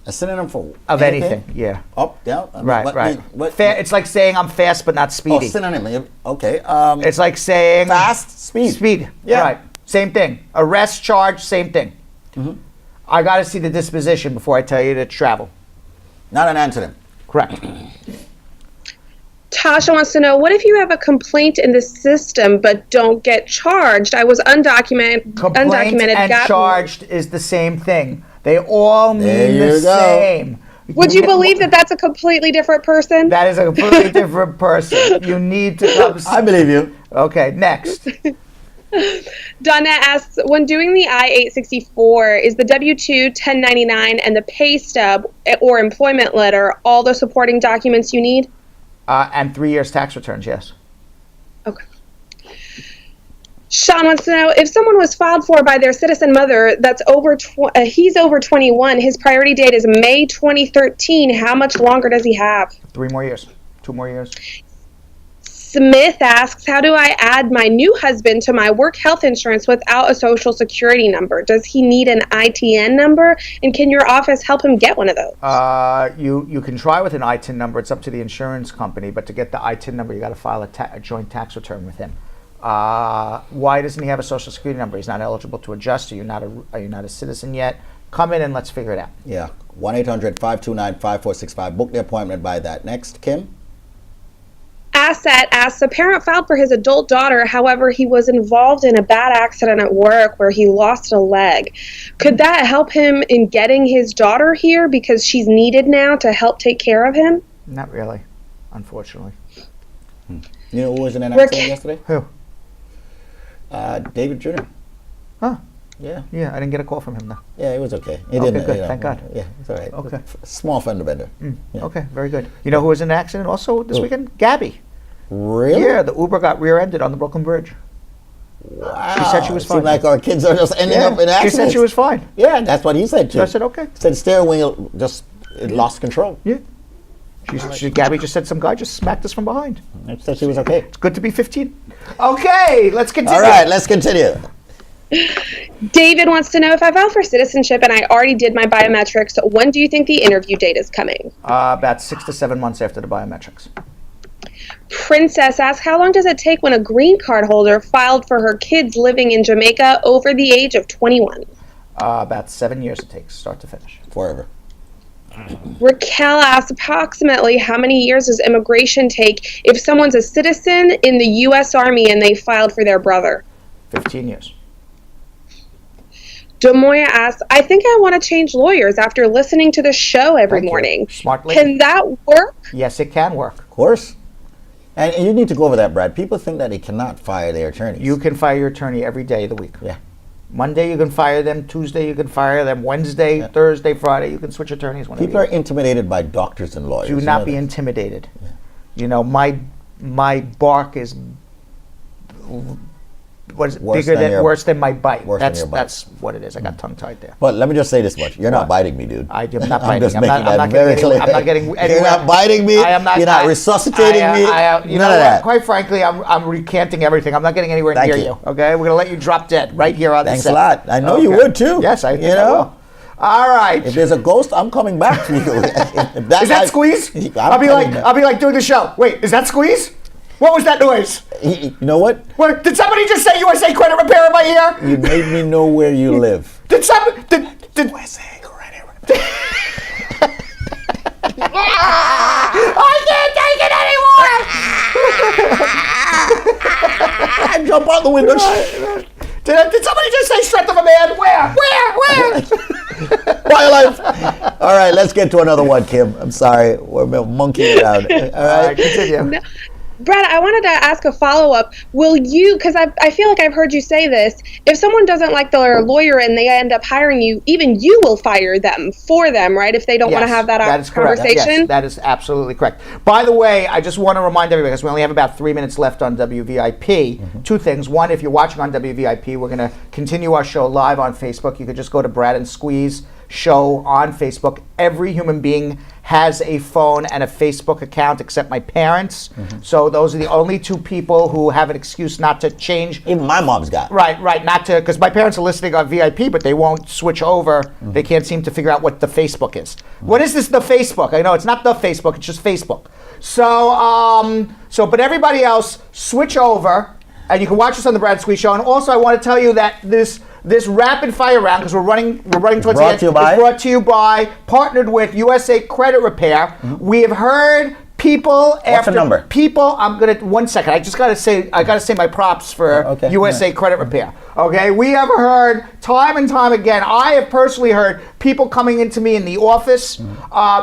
A synonym for of anything? Yeah. Up, down. Right. It's like saying I'm fast but not speedy. Oh, synonym. Okay. It's like saying fast, speed. Speed. Yeah. Right. Same thing. Arrest, charge, same thing. Mm-hmm. I got to see the disposition before I tell you to travel. Not an antonym. Correct. Tasha wants to know, what if you have a complaint in the system but don't get charged? I was undocumented. Complaint and charged is the same thing. They all mean the same. Would you believe that that's a completely different person? That is a completely different person. You need to come. I believe you. Okay, next. Donna asks, when doing the I-864, is the W-2, 1099, and the pay stub or employment letter all the supporting documents you need? And 3 years tax returns, yes. Okay. Sean wants to know, if someone was filed for by their citizen mother that's he's over 21, his priority date is May 2013, how much longer does he have? 3 more years. 2 more years. Smith asks, how do I add my new husband to my work health insurance without a social security number? Does he need an ITN number? And can your office help him get one of those? You can try with an ITIN number. It's up to the insurance company. But to get the ITIN number, you got to file a joint tax return with him. Why doesn't he have a social security number? He's not eligible to adjust. Are you not a citizen yet? Come in and let's figure it out. Yeah. 1-800-529-5465. Book the appointment by that. Next, Kim. Asset asks, a parent filed for his adult daughter. However, he was involved in a bad accident at work where he lost a leg. Could that help him in getting his daughter here because she's needed now to help take care of him? Not really, unfortunately. You know who was in an accident yesterday? Who? David Jr. Huh. Yeah. Yeah, I didn't get a call from him though. Yeah, he was okay. He okay, didn't. good. Thank God. Yeah, it's all right. Okay. Small fender bender. Yeah. Okay, very good. You know who was in an accident also this weekend? Gabby. Really? Yeah, the Uber got rear-ended on the Brooklyn Bridge. Wow. She said she was fine. Seems like our kids are just ending up in accidents. She said she was fine. Yeah, that's what he said too. So I said okay. Said steering wheel just lost control. Yeah. Gabby just said some guy just smacked us from behind. She said she was okay. It's good to be 15. Okay, let's continue. All right, let's continue. David wants to know, if I filed for citizenship and I already did my biometrics, when do you think the interview date is coming? About 6 to 7 months after the biometrics. Princess asks, how long does it take when a green card holder filed for her kids living in Jamaica over the age of 21? About 7 years it takes, start to finish. Forever. Raquel asks, approximately how many years does immigration take if someone's a citizen in the U.S. Army and they filed for their brother? 15 years. Demoya asks, I think I want to change lawyers after listening to the show every morning. Smart lady. Can that work? Yes, it can work. Of course. And you need to go over that, Brad. People think that they cannot fire their attorneys. You can fire your attorney every day of the week. Yeah. Monday you can fire them. Tuesday you can fire them. Wednesday, Thursday, Friday you can switch attorneys whenever. People are intimidated by doctors and lawyers. Do not be intimidated. Yeah. You know, my bark is worse than my bite. That's what it is. I got tongue tied there. But let me just say this much: you're not biting me, dude. I'm not biting. I'm just making that very clear. I'm not getting anywhere. You're not biting me. I am not. You're not resuscitating me. You know what? Quite frankly, I'm recanting everything. I'm not getting anywhere near you. Okay, we're gonna let you drop dead right here on the set. Thanks a lot. I know you would too. Yes, I think I will. All right. If there's a ghost, I'm coming back to you. Is that Squeeze? I'll be like doing the show. Wait, is that Squeeze? What was that noise? You know what? What? Did somebody just say USA Credit Repair in my ear? You made me know where you live. Did USA Credit Repair? I can't take it anymore! Jump out the window. Did somebody just say strength of a man? Where? Wildlife. All right, let's get to another one, Kim. I'm sorry. We're monkeying around. All right, continue. No. Brad, I wanted to ask a follow-up. Will you, because I feel like I've heard you say this, if someone doesn't like their lawyer and they end up hiring you, even you will fire them for them, right? If they don't want to have that conversation? Yes, that is absolutely correct. By the way, I just want to remind everybody, because we only have about 3 minutes left on WVIP, two things. One, if you're watching on WVIP, we're going to continue our show live on Facebook. You could just go to Brad and Squeeze show on Facebook. Every human being has a phone and a Facebook account except my parents. So those are the only two people who have an excuse not to change. Even my mom's got. Right, not to, because my parents are listening on VIP, but they won't switch over. They can't seem to figure out what the Facebook is. What is this, the Facebook? I know it's not the Facebook, it's just Facebook. So, but everybody else, switch over, and you can watch us on the Brad Squeeze Show. And also, I want to tell you that this rapid fire round, because we're running towards the end, is brought to you by, partnered with USA Credit Repair. We have heard people What's the number? I'm gonna 1 second. I gotta say my props for USA Credit Repair. Okay, we have heard time and time again. I have personally heard people coming into me in the office,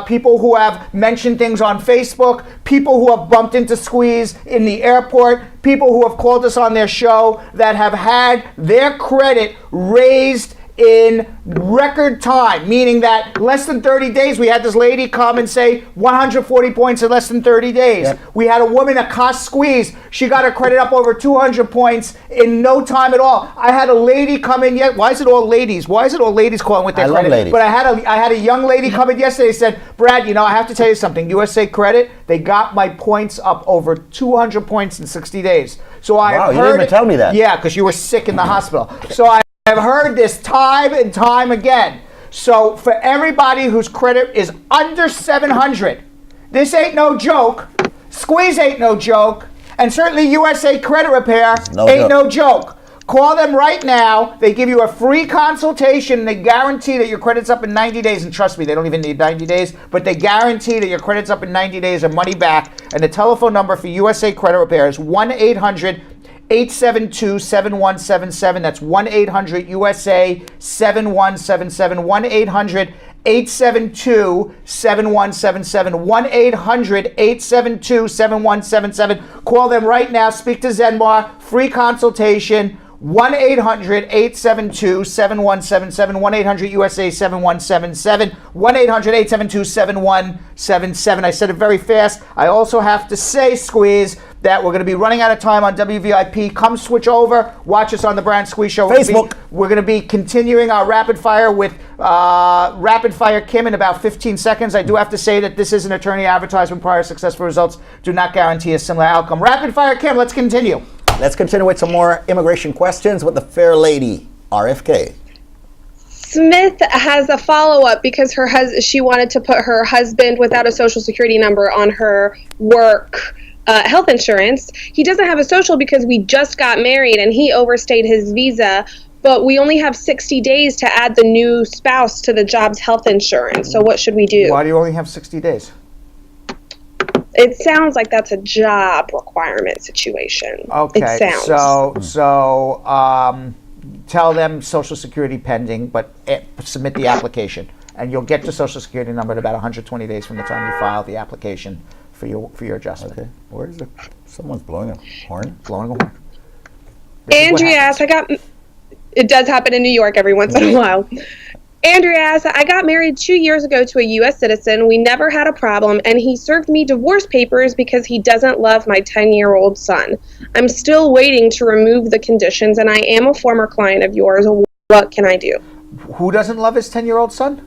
people who have mentioned things on Facebook, people who have bumped into Squeeze in the airport, people who have called us on their show that have had their credit raised in record time, meaning that less than 30 days, we had this lady come and say 140 points in less than 30 days. Yep. We had a woman, a cost squeeze. She got her credit up over 200 points in no time at all. I had a lady come in yet. Why is it all ladies? Why is it all ladies calling with their I credit? love ladies. But I had a young lady come in yesterday and said, Brad, you know, I have to tell you something. USA Credit, they got my points up over 200 points in 60 days. So I Wow, heard you didn't even tell me that. Yeah, because you were sick in the hospital. So I've heard this time and time again. So for everybody whose credit is under 700, this ain't no joke. Squeeze ain't no joke. And certainly USA Credit Repair ain't no joke. Call them right now. They give you a free consultation. They guarantee that your credit's up in 90 days. And trust me, they don't even need 90 days. But they guarantee that your credit's up in 90 days or money back. And the telephone number for USA Credit Repair is 1-800-872-7177. That's 1-800-USA-7177. 1-800-872-7177. 1-800-872-7177. Call them right now. Speak to Zenmar. Free consultation. 1-800-872-7177. 1-800-USA-7177. 1-800-872-7177. I said it very fast. I also have to say, Squeeze, that we're going to be running out of time on WVIP. Come switch over. Watch us on the Brand Squeeze Show. Facebook. We're going to be continuing our rapid fire with Rapid Fire Kim in about 15 seconds. I do have to say that this is an attorney advertisement. Prior successful results do not guarantee a similar outcome. Rapid Fire Kim, let's continue. Let's continue with some more immigration questions with the fair lady, RFK. Smith has a follow-up because she wanted to put her husband without a social security number on her work health insurance. He doesn't have a social because we just got married and he overstayed his visa, but we only have 60 days to add the new spouse to the job's health insurance. So what should we do? Why do you only have 60 days? It sounds like that's a job requirement situation. Okay, It sounds. so tell them Social Security pending, but submit the application, and you'll get your Social Security number in about 120 days from the time you file the application for your adjustment. Okay, where is it? Someone's blowing a horn. Blowing a horn. Andrea asked, it does happen in New York every once in a while. Andrea asked, I got married 2 years ago to a U.S. citizen. We never had a problem, and he served me divorce papers because he doesn't love my 10-year-old son. I'm still waiting to remove the conditions, and I am a former client of yours. What can I do? Who doesn't love his 10-year-old son?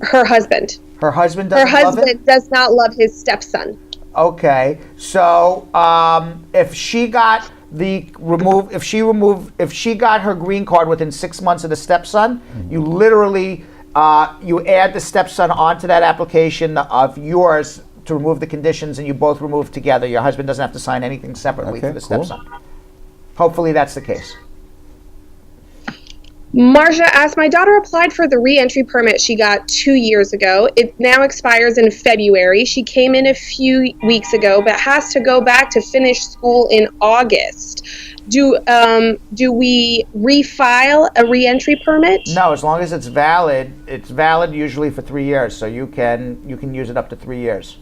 Her husband. Her husband doesn't love him? Her husband does not love his stepson. Okay, so if she got if she got her green card within 6 months of the stepson, you literally you add the stepson onto that application of yours to remove the conditions, and you both remove together. Your husband doesn't have to sign anything separately for the stepson. Hopefully that's the case. Marcia asked, my daughter applied for the re-entry permit she got 2 years ago. It now expires in February. She came in a few weeks ago, but has to go back to finish school in August. Do we refile a re-entry permit? No, as long as it's valid usually for 3 years, so you can use it up to 3 years.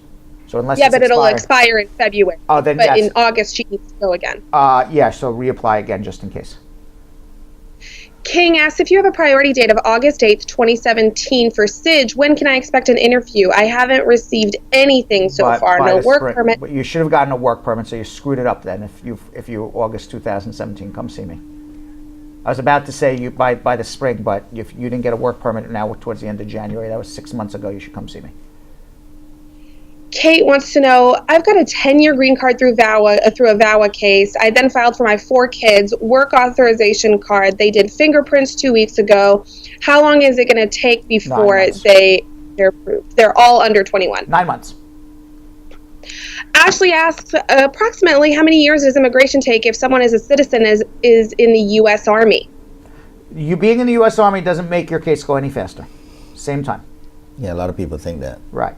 So unless but it'll expire in February. Oh, then but yes. in August she needs to go again. So reapply again just in case. King asks, if you have a priority date of August 8th, 2017 for SIDGE, when can I expect an interview? I haven't received anything so far. No work permit. But you should have gotten a work permit, so you screwed it up then if you August 2017, come see me. I was about to say you by the spring, but if you didn't get a work permit now towards the end of January, that was 6 months ago, you should come see me. Kate wants to know, I've got a 10-year green card through a VAWA case. I then filed for my 4 kids, work authorization card. They did fingerprints 2 weeks ago. How long is it going to take before they're approved? They're all under 21. 9 months. Ashley asks, approximately how many years does immigration take if someone is a citizen is in the U.S. Army? You being in the U.S. Army doesn't make your case go any faster. Same time. Yeah, a lot of people think that. Right.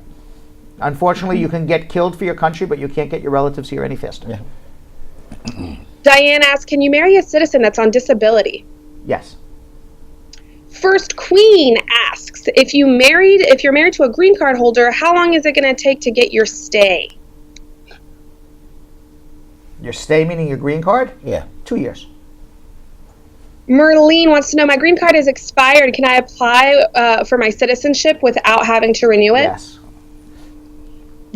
Unfortunately, you can get killed for your country, but you can't get your relatives here any faster. Yeah. Diane asks, can you marry a citizen that's on disability? Yes. First Queen asks, if you're married to a green card holder, how long is it going to take to get your stay? Your stay meaning your green card? Yeah. 2 years. Merlene wants to know, my green card is expired. Can I apply for my citizenship without having to renew it? Yes.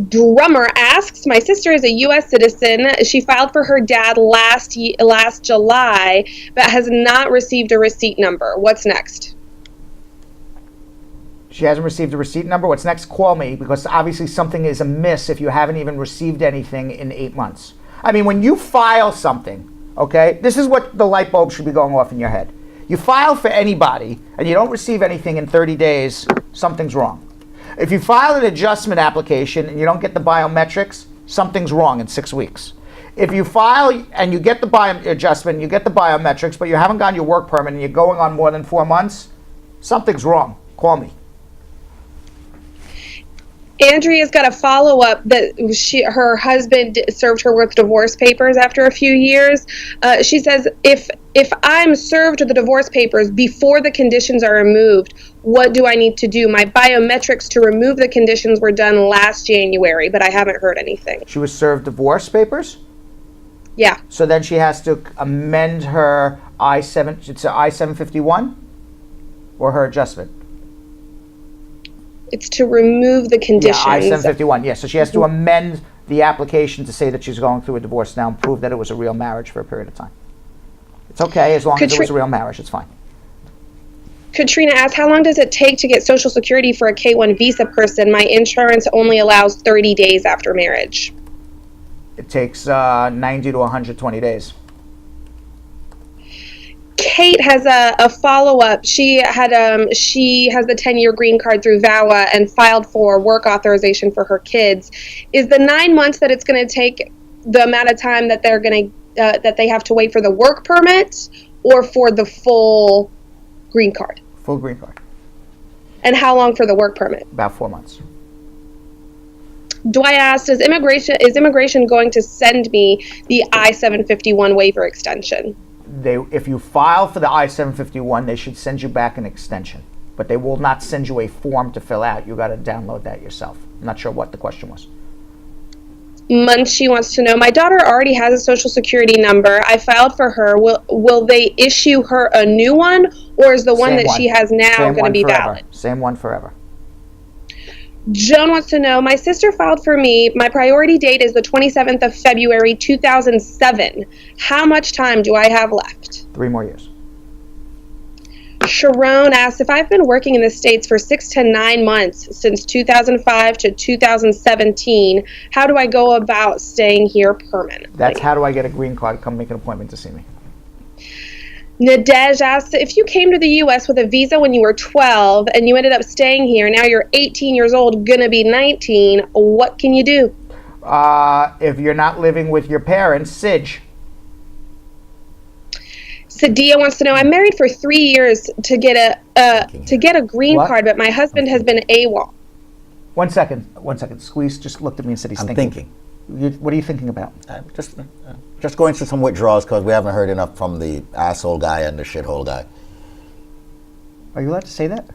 Drummer asks, my sister is a U.S. citizen. She filed for her dad last July, but has not received a receipt number. What's next? She hasn't received a receipt number. What's next? Call me, because obviously something is amiss if you haven't even received anything in 8 months. I mean, when you file something, okay, this is what the light bulb should be going off in your head. You file for anybody and you don't receive anything in 30 days, something's wrong. If you file an adjustment application and you don't get the biometrics, something's wrong in 6 weeks. If you file and you get the adjustment, you get the biometrics, but you haven't gotten your work permit and you're going on more than 4 months, something's wrong. Call me. Andrea's got a follow-up that her husband served her with divorce papers after a few years. She says, if I'm served with the divorce papers before the conditions are removed, what do I need to do? My biometrics to remove the conditions were done last January, but I haven't heard anything. She was served divorce papers? Yeah. So then she has to amend her I-751 or her adjustment? It's to remove the conditions. Yeah, I-751, yeah. So she has to amend the application to say that she's going through a divorce now and prove that it was a real marriage for a period of time. It's okay, as long as it was a real marriage, it's fine. Katrina asks, how long does it take to get Social Security for a K-1 visa person? My insurance only allows 30 days after marriage. It takes 90 to 120 days. Kate has a follow-up. She has the 10-year green card through VAWA and filed for work authorization for her kids. Is the 9 months that it's going to take the amount of time that they're going to that they have to wait for the work permit, or for the full green card? Full green card. And how long for the work permit? About 4 months. Dwight asked, is immigration going to send me the I-751 waiver extension? If you file for the I-751, they should send you back an extension, but they will not send you a form to fill out. You got to download that yourself. I'm not sure what the question was. Munchie wants to know, my daughter already has a Social Security number. I filed for her. Will they issue her a new one, or is the one that she has now going to be valid? Same one forever. Joan wants to know, my sister filed for me. My priority date is the 27th of February, 2007. How much time do I have left? 3 more years. Sharon asks, if I've been working in the States for 6 to 9 months since 2005 to 2017, how do I go about staying here permanently? That's how do I get a green card? Come make an appointment to see me. Nadej asks, if you came to the U.S. with a visa when you were 12 and you ended up staying here, now you're 18 years old, gonna be 19, what can you do? If you're not living with your parents, SIJ. Sadia wants to know, I'm married for 3 years to get a green card, but my husband has been AWOL. 1 second. Squeeze just looked at me and said he's thinking. What are you thinking about? Just going through some withdrawals because we haven't heard enough from the asshole guy and the shithole guy. Are you allowed to say that?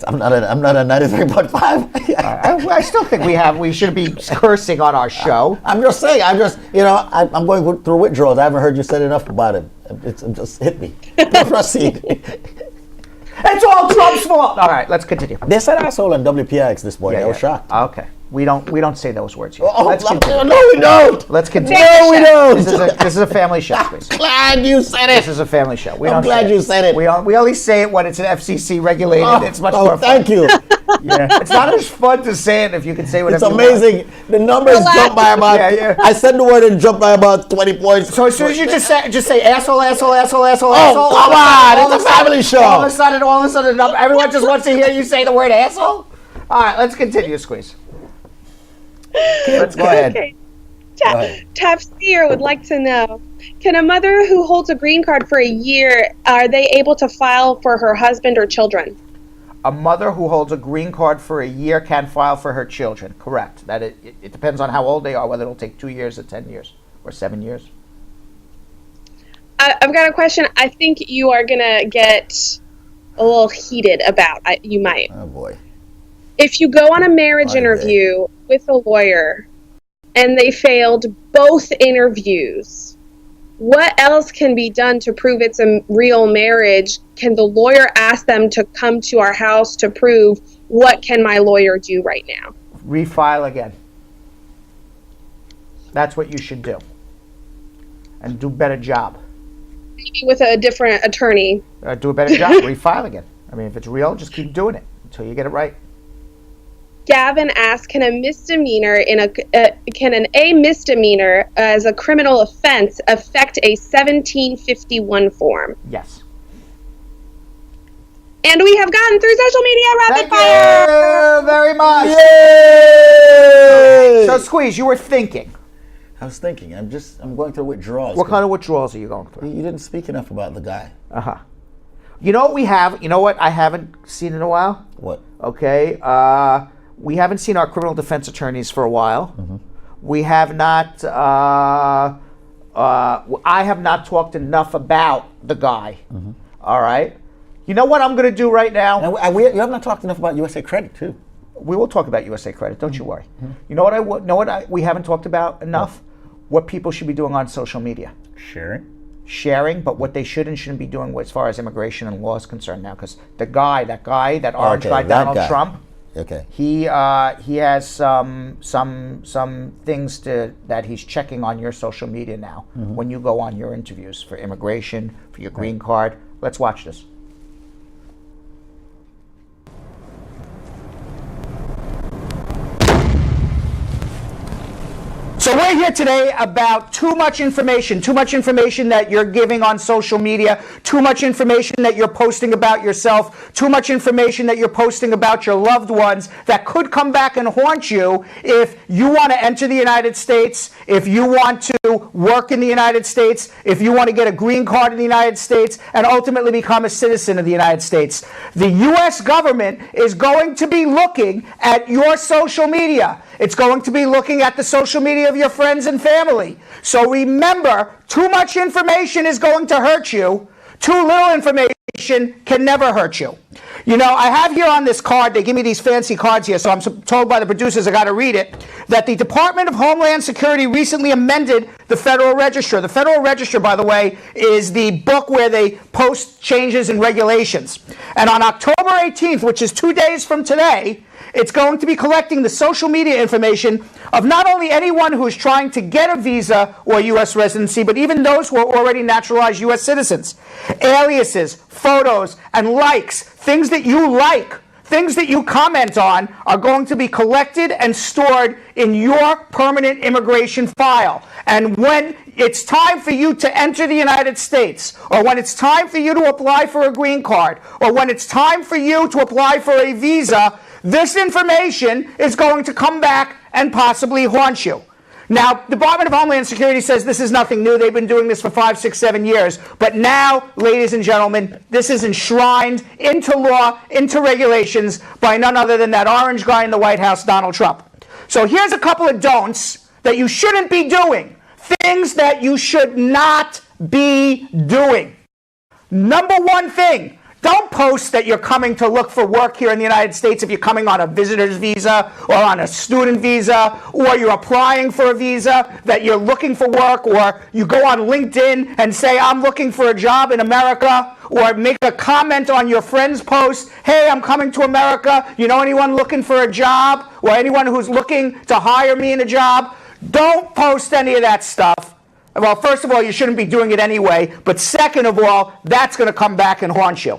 I'm not a 93.5. I still think we should be cursing on our show. I'm just saying. I'm going through withdrawals. I haven't heard you said enough about it. It's just hit me. Proceed. It's all Trump's fault. All right, let's continue. They said asshole on WPX this morning. I was shocked. Okay. We don't say those words here. Let's continue. No, we don't. Let's continue. No, we don't. This is a family show, please. Glad you said it. This is a family show. I'm glad you said it. We only say it when it's an FCC regulated. It's much more fun. Thank you. Yeah, it's not as fun to say it if you can say whatever. It's amazing. The numbers jumped by about. I said the word and jumped by about 20 points. So as soon as you just say asshole, asshole. Oh, come on! It's a family show. All of a sudden, everyone just wants to hear you say the word asshole. All right, let's continue, Squeeze. Let's go ahead. Okay. Tafsir would like to know, can a mother who holds a green card for a year, are they able to file for her husband or children? A mother who holds a green card for a year can file for her children. Correct. That it depends on how old they are, whether it'll take 2 years or 10 years or 7 years. I've got a question I think you are going to get a little heated about. You might. Oh, boy. If you go on a marriage interview with a lawyer and they failed both interviews, What else can be done to prove it's a real marriage? Can the lawyer ask them to come to our house to prove? What can my lawyer do right now? Refile again. That's what you should do. And do a better job. Maybe with a different attorney. Do a better job. Refile again. I mean, if it's real, just keep doing it until you get it right. Gavin asks, can a misdemeanor can a misdemeanor as a criminal offense affect a 1751 form? Yes. And we have gotten through social media rapid fire. Thank you very much. Yay! So, Squeeze, you were thinking. I was thinking. I'm going through withdrawals. What kind of withdrawals are you going through? You didn't speak enough about the guy. You know what we have? You know what I haven't seen in a while? What? Okay. We haven't seen our criminal defense attorneys for a while. We have not. I have not talked enough about the guy. All right. You know what I'm going to do right now? You have not talked enough about USA Credit too. We will talk about USA Credit. Don't you worry. You know what? We haven't talked about enough. What people should be doing on social media. Sharing, but what they should and shouldn't be doing as far as immigration and law is concerned now, because that orange guy, Donald Trump. Okay. He has some things that he's checking on your social media now when you go on your interviews for immigration, for your green card. Let's watch this. So we're here today about too much information that you're giving on social media, too much information that you're posting about yourself, too much information that you're posting about your loved ones that could come back and haunt you if you want to enter the United States, if you want to work in the United States, if you want to get a green card in the United States, and ultimately become a citizen of the United States. The U.S. government is going to be looking at your social media. It's going to be looking at the social media of your friends and family. So remember, too much information is going to hurt you. Too little information can never hurt you. You know, I have here on this card, they give me these fancy cards here, so I'm told by the producers I got to read it, that the Department of Homeland Security recently amended the Federal Register. The Federal Register, by the way, is the book where they post changes in regulations. And on October 18th, which is 2 days from today, it's going to be collecting the social media information of not only anyone who is trying to get a visa or U.S. residency, but even those who are already naturalized U.S. citizens. Aliases, photos, and likes, things that you like, things that you comment on, are going to be collected and stored in your permanent immigration file. And when it's time for you to enter the United States, or when it's time for you to apply for a green card, or when it's time for you to apply for a visa, this information is going to come back and possibly haunt you. Now, the Department of Homeland Security says this is nothing new. They've been doing this for 5, 6, 7 years. But now, ladies and gentlemen, this is enshrined into law, into regulations by none other than that orange guy in the White House, Donald Trump. So here's a couple of don'ts that you shouldn't be doing. Things that you should not be doing. Number one thing. Don't post that you're coming to look for work here in the United States if you're coming on a visitor's visa or on a student visa, or you're applying for a visa, that you're looking for work, or you go on LinkedIn and say, I'm looking for a job in America, or make a comment on your friend's post, hey, I'm coming to America, you know anyone looking for a job, or anyone who's looking to hire me in a job? Don't post any of that stuff. Well, first of all, you shouldn't be doing it anyway, but second of all, that's going to come back and haunt you.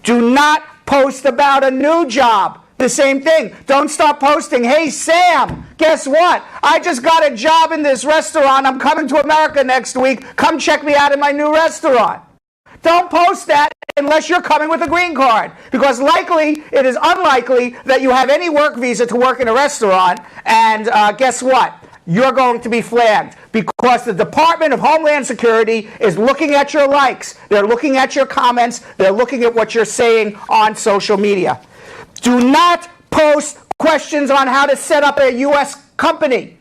Do not post about a new job. The same thing. Don't start posting, hey, Sam, guess what? I just got a job in this restaurant. I'm coming to America next week. Come check me out in my new restaurant. Don't post that unless you're coming with a green card, because it is unlikely that you have any work visa to work in a restaurant, and guess what? You're going to be flagged, because the Department of Homeland Security is looking at your likes. They're looking at your comments. They're looking at what you're saying on social media. Do not post questions on how to set up a U.S. company.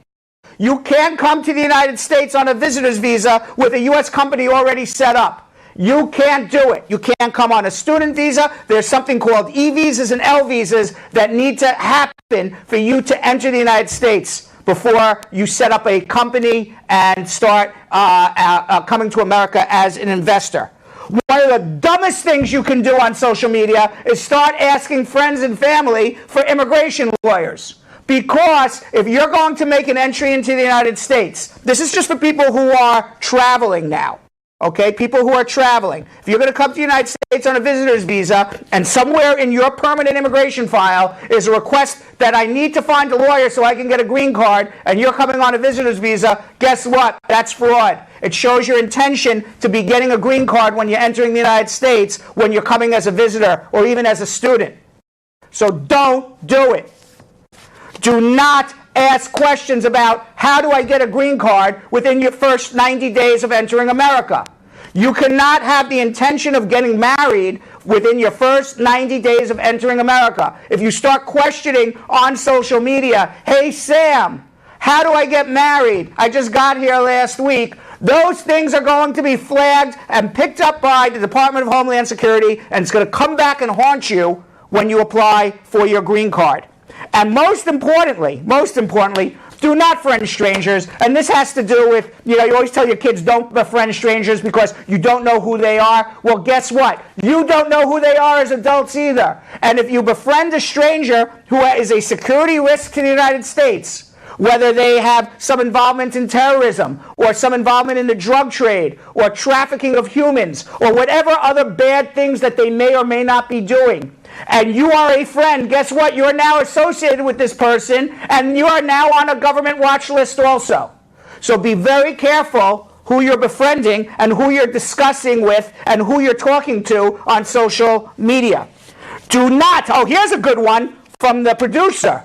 You can't come to the United States on a visitor's visa with a U.S. company already set up. You can't do it. You can't come on a student visa. There's something called E-visas and L-visas that need to happen for you to enter the United States. before you set up a company and start coming to America as an investor. One of the dumbest things you can do on social media is start asking friends and family for immigration lawyers. Because if you're going to make an entry into the United States, this is just for people who are traveling now. Okay, people who are traveling. If you're going to come to the United States on a visitor's visa and somewhere in your permanent immigration file is a request that I need to find a lawyer so I can get a green card, and you're coming on a visitor's visa, guess what? That's fraud. It shows your intention to be getting a green card when you're entering the United States, when you're coming as a visitor or even as a student. So don't do it. Do not ask questions about how do I get a green card within your first 90 days of entering America. You cannot have the intention of getting married within your first 90 days of entering America. If you start questioning on social media, hey Sam, how do I get married? I just got here last week. Those things are going to be flagged and picked up by the Department of Homeland Security, and it's going to come back and haunt you when you apply for your green card. And most importantly, do not friend strangers. And this has to do with, you always tell your kids don't befriend strangers because you don't know who they are. Well, guess what? You don't know who they are as adults either. And if you befriend a stranger who is a security risk to the United States, whether they have some involvement in terrorism or some involvement in the drug trade or trafficking of humans or whatever other bad things that they may or may not be doing, and you are a friend, guess what? You are now associated with this person, and you are now on a government watch list also. So be very careful who you're befriending and who you're discussing with and who you're talking to on social media. Do not, here's a good one from our producer,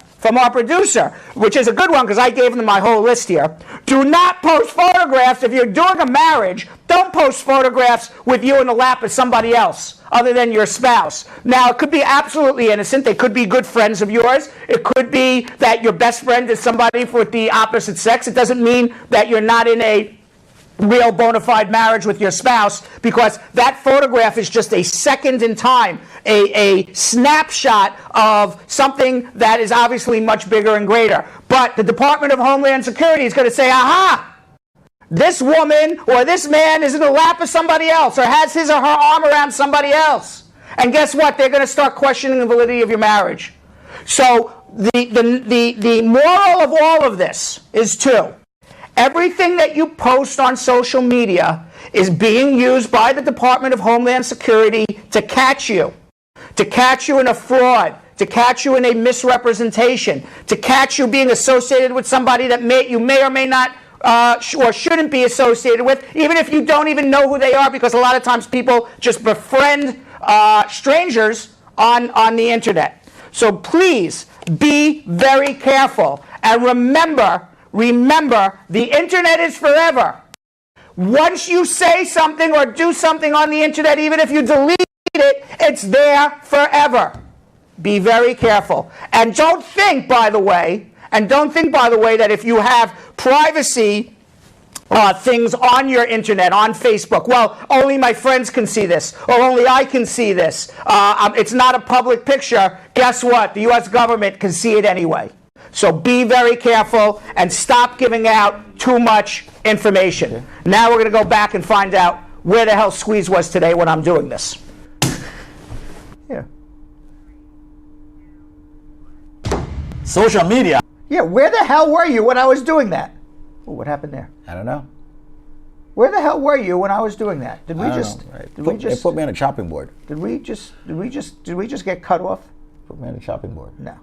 which is a good one because I gave him my whole list here. Do not post photographs. If you're doing a marriage, don't post photographs with you in the lap of somebody else other than your spouse. Now, it could be absolutely innocent. They could be good friends of yours. It could be that your best friend is somebody with the opposite sex. It doesn't mean that you're not in a real bona fide marriage with your spouse, because that photograph is just a second in time, a snapshot of something that is obviously much bigger and greater. But the Department of Homeland Security is going to say, aha, this woman or this man is in the lap of somebody else or has his or her arm around somebody else. And guess what? They're going to start questioning the validity of your marriage. So the moral of all of this is two. Everything that you post on social media is being used by the Department of Homeland Security to catch you in a fraud, to catch you in a misrepresentation, to catch you being associated with somebody that you may or may not or shouldn't be associated with, even if you don't even know who they are, because a lot of times people just befriend strangers on the internet. So please be very careful, and remember, the internet is forever. Once you say something or do something on the internet, even if you delete it, it's there forever. Be very careful. And don't think, by the way, that if you have privacy things on your internet, on Facebook, well, only my friends can see this, or only I can see this. It's not a public picture. Guess what? The U.S. government can see it anyway. So be very careful and stop giving out too much information. Okay. Now we're going to go back and find out where the hell Squeeze was today when I'm doing this. Yeah. Social media. Yeah, where the hell were you when I was doing that? Oh, what happened there? I don't know. Where the hell were you when I was doing that? Did we just? They put me on a chopping board. Did we just get cut off? Put me on a chopping board. No.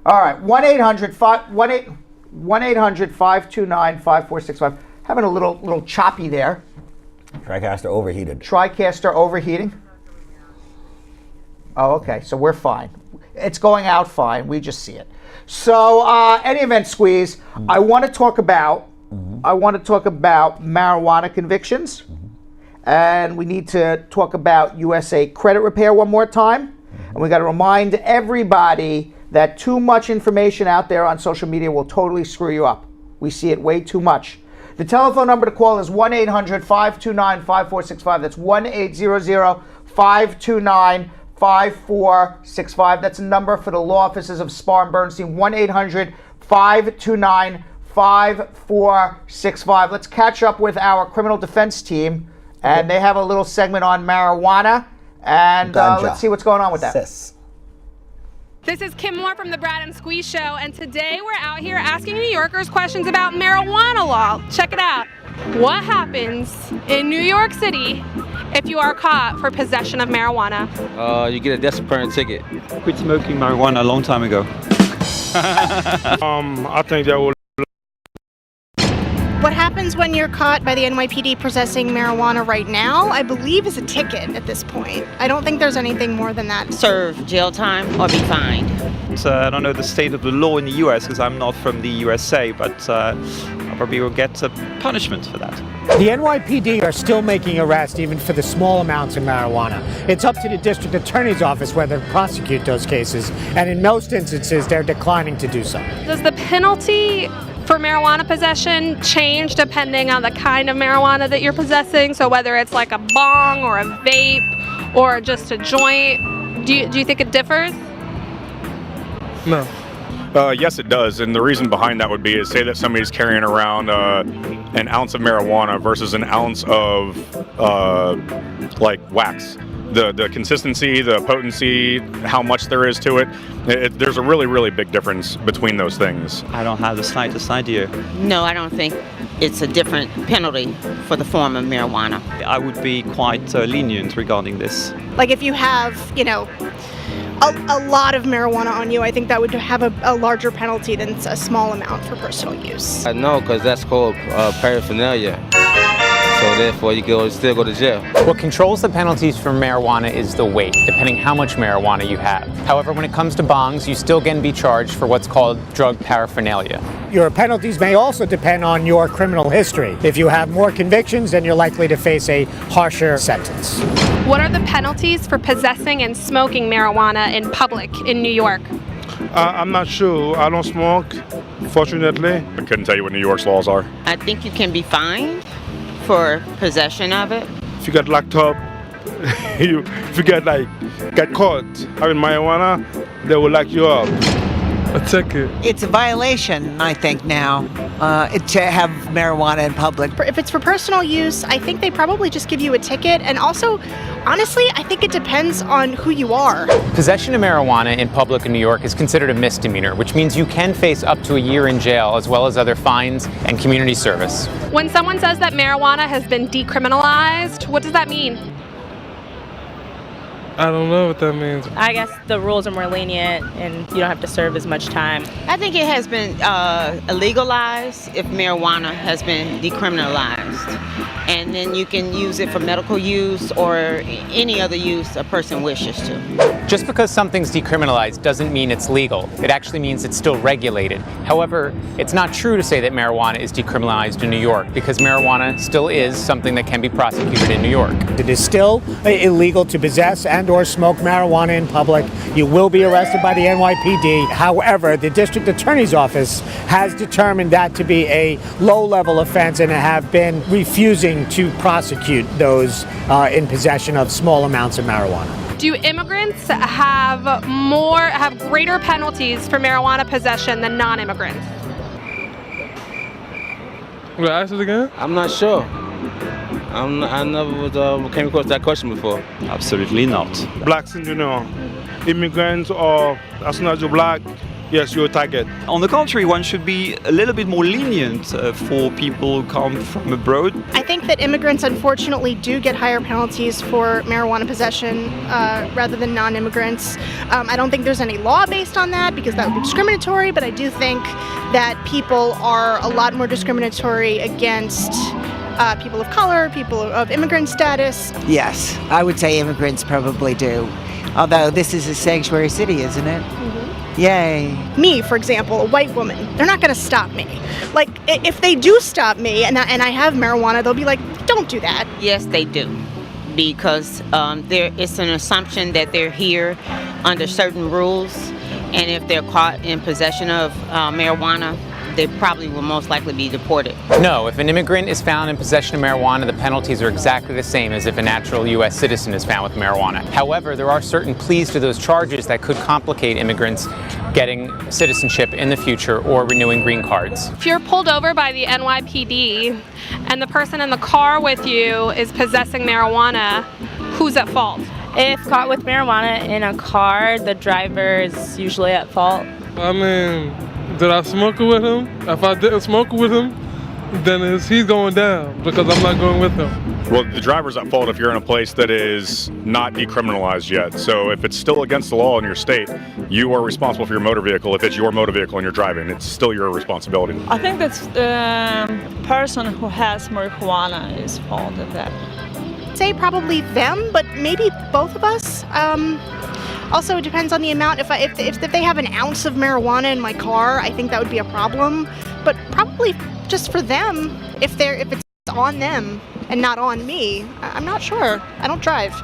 All right, 1-800-529-5465. Having a little choppy there. TriCaster overheated. TriCaster overheating? Oh, okay, so we're fine. It's going out fine, we just see it. So, any event, Squeeze, I want to talk about marijuana convictions, and we need to talk about USA credit repair one more time, and we got to remind everybody that too much information out there on social media will totally screw you up. We see it way too much. The telephone number to call is 1-800-529-5465. That's 1-800-529-5465. That's a number for the law offices of Spar and Bernstein, 1-800-529-5465. 529-5465. Let's catch up with our criminal defense team, and they have a little segment on marijuana, and let's see what's going on with that. This is Kim Moore from the Brad and Squeeze Show, and today we're out here asking New Yorkers questions about marijuana law. Check it out. What happens in New York City if you are caught for possession of marijuana? You get a disciplinary ticket. Quit smoking marijuana a long time ago. I think that will. What happens when you're caught by the NYPD possessing marijuana right now, I believe, is a ticket at this point. I don't think there's anything more than that. Serve jail time or be fined. I don't know the state of the law in the US because I'm not from the USA, but I probably will get a punishment for that. The NYPD are still making arrests even for the small amounts of marijuana. It's up to the district attorney's office whether to prosecute those cases, and in most instances they're declining to do so. Does the penalty for marijuana possession change depending on the kind of marijuana that you're possessing? So whether it's like a bong or a vape or just a joint, do you think it differs? No. Yes, it does, and the reason behind that would be is say that somebody's carrying around an ounce of marijuana versus an ounce of like wax. The consistency, the potency, how much there is to it, there's a really, really big difference between those things. I don't have the slightest idea. No, I don't think it's a different penalty for the form of marijuana. I would be quite lenient regarding this. Like if you have, a lot of marijuana on you, I think that would have a larger penalty than a small amount for personal use. No, because that's called paraphernalia. So therefore, you still go to jail. What controls the penalties for marijuana is the weight, depending how much marijuana you have. However, when it comes to bongs, you still can be charged for what's called drug paraphernalia. Your penalties may also depend on your criminal history. If you have more convictions, then you're likely to face a harsher sentence. What are the penalties for possessing and smoking marijuana in public in New York? I'm not sure. I don't smoke, fortunately. I couldn't tell you what New York's laws are. I think you can be fined for possession of it. If you get locked up, if you get caught having marijuana, they will lock you up. A ticket. It's a violation, I think, now, to have marijuana in public. If it's for personal use, I think they probably just give you a ticket. And also, honestly, I think it depends on who you are. Possession of marijuana in public in New York is considered a misdemeanor, which means you can face up to a year in jail, as well as other fines and community service. When someone says that marijuana has been decriminalized, what does that mean? I don't know what that means. I guess the rules are more lenient and you don't have to serve as much time. I think it has been legalized if marijuana has been decriminalized. And then you can use it for medical use or any other use a person wishes to. Just because something's decriminalized doesn't mean it's legal. It actually means it's still regulated. However, it's not true to say that marijuana is decriminalized in New York, because marijuana still is something that can be prosecuted in New York. It is still illegal to possess and or smoke marijuana in public. You will be arrested by the NYPD. However, the district attorney's office has determined that to be a low-level offense and have been refusing to prosecute those in possession of small amounts of marijuana. Do immigrants have greater penalties for marijuana possession than non-immigrants? Will I ask it again? I'm not sure. I never came across that question before. Absolutely not. Blacks in general, immigrants, or as soon as you're black, yes, you're a target. On the contrary, one should be a little bit more lenient for people who come from abroad. I think that immigrants, unfortunately, do get higher penalties for marijuana possession rather than non-immigrants. I don't think there's any law based on that because that would be discriminatory, but I do think that people are a lot more discriminatory against people of color, people of immigrant status. Yes, I would say immigrants probably do. Although this is a sanctuary city, isn't it? Mm-hmm. Yay. Me, for example, a white woman, they're not going to stop me. Like, if they do stop me and I have marijuana, they'll be like, don't do that. Yes, they do. Because it's an assumption that they're here under certain rules. And if they're caught in possession of marijuana, they probably will most likely be deported. No, if an immigrant is found in possession of marijuana, the penalties are exactly the same as if a natural U.S. citizen is found with marijuana. However, there are certain pleas to those charges that could complicate immigrants getting citizenship in the future or renewing green cards. If you're pulled over by the NYPD and the person in the car with you is possessing marijuana, who's at fault? If caught with marijuana in a car, the driver is usually at fault. I mean, did I smoke it with him? If I didn't smoke it with him, then he's going down because I'm not going with him. Well, the driver's at fault if you're in a place that is not decriminalized yet. So if it's still against the law in your state, you are responsible for your motor vehicle. If it's your motor vehicle and you're driving, it's still your responsibility. I think that's the person who has marijuana is fault of that. Say probably them, but maybe both of us. Also, it depends on the amount. If they have an ounce of marijuana in my car, I think that would be a problem. But probably just for them, if it's on them and not on me. I'm not sure. I don't drive.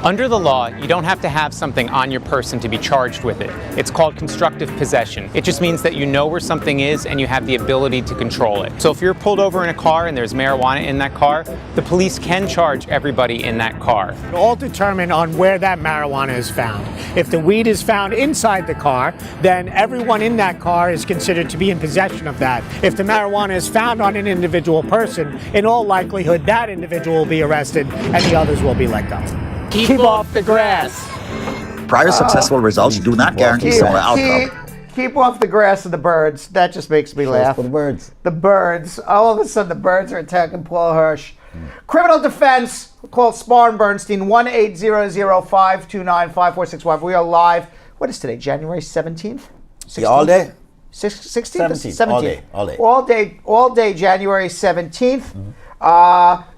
Under the law, you don't have to have something on your person to be charged with it. It's called constructive possession. It just means that you know where something is and you have the ability to control it. So if you're pulled over in a car and there's marijuana in that car, the police can charge everybody in that car. All determine on where that marijuana is found. If the weed is found inside the car, then everyone in that car is considered to be in possession of that. If the marijuana is found on an individual person, in all likelihood that individual will be arrested and the others will be let go. Keep off the grass. Prior successful results do not guarantee similar outcome. Keep off the grass and the birds. That just makes me laugh. For the birds. The birds. All of a sudden, the birds are attacking Paul Hirsch. Criminal defense. Call Spar and Bernstein, 1-800-529-5465. We are live. What is today? January 17th? 16th? Yeah, all day. 16th? 17th. All day, January 17th.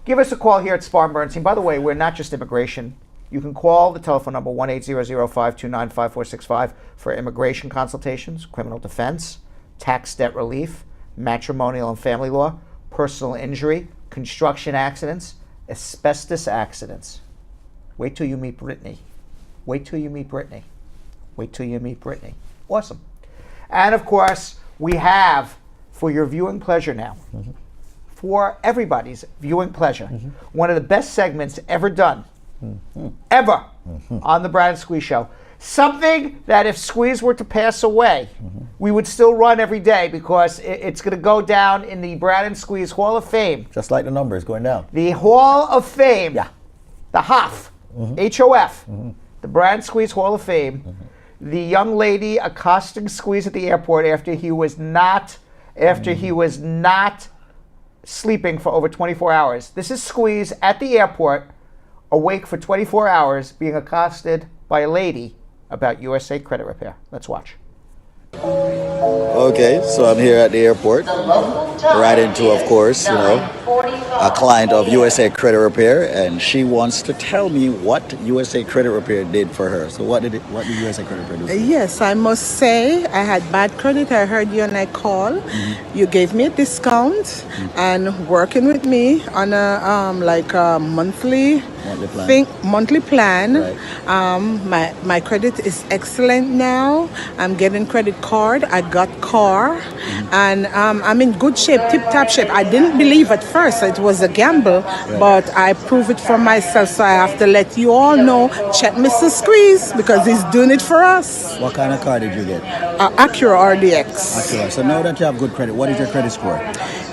Give us a call here at Spar and Bernstein. By the way, we're not just immigration. You can call the telephone number 1-800-529-5465 for immigration consultations, criminal defense, tax debt relief, matrimonial and family law, personal injury, construction accidents, asbestos accidents. Wait till you meet Brittany. Wait till you meet Brittany. Wait till you meet Brittany. Awesome. And of course, we have, for your viewing pleasure now, for everybody's viewing pleasure, one of the best segments ever done, ever, on the Brad and Squeeze Show. Something that if Squeeze were to pass away, we would still run every day because it's going to go down in the Brad and Squeeze Hall of Fame. Just like the number is going down. The Hall of Fame. Yeah. The HOF. H-O-F. The Brad and Squeeze Hall of Fame. The young lady accosting Squeeze at the airport after he was not sleeping for over 24 hours. This is Squeeze at the airport, awake for 24 hours, being accosted by a lady about USA Credit Repair. Let's watch. Okay, so I'm here at the airport, right into, of course, a client of USA Credit Repair, and she wants to tell me what USA Credit Repair did for her. So what did USA Credit Repair do? Yes, I must say I had bad credit. I heard you and I called. You gave me a discount and working with me on a monthly plan. Right. My credit is excellent now. I'm getting credit card. I got car, and I'm in good shape, tip-top shape. I didn't believe at first it was a gamble, but I proved it for myself. So I have to let you all know. Check Mr. Squeeze because he's doing it for us. What kind of car did you get? Acura RDX. Acura. So now that you have good credit, what is your credit score?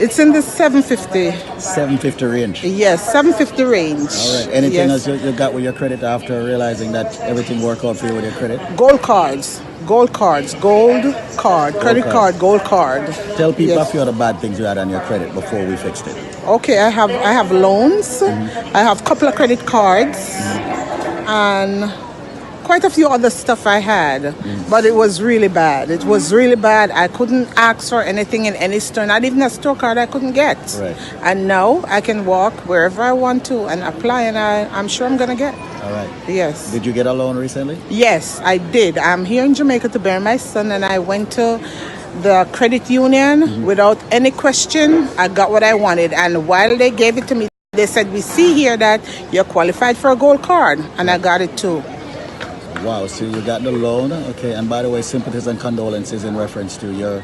It's in the 750. 750 range. Yes, 750 range. All right. Anything else you got with your credit after realizing that everything worked out for you with your credit? Gold cards. Gold cards, gold card, credit card, gold card. Tell people a few of the bad things you had on your credit before we fixed it. Okay, I have loans. I have a couple of credit cards, and quite a few other stuff I had. But it was really bad. It was really bad. I couldn't ask for anything in any store. Not even a store card I couldn't get. Right. And now I can walk wherever I want to and apply, and I'm sure I'm gonna get. All right. Yes. Did you get a loan recently? Yes, I did. I'm here in Jamaica to bury my son, and I went to the credit union without any question. I got what I wanted, and while they gave it to me, they said, "We see here that you're qualified for a gold card," and I got it too. Wow, so you got the loan. Okay, and by the way, sympathies and condolences in reference to your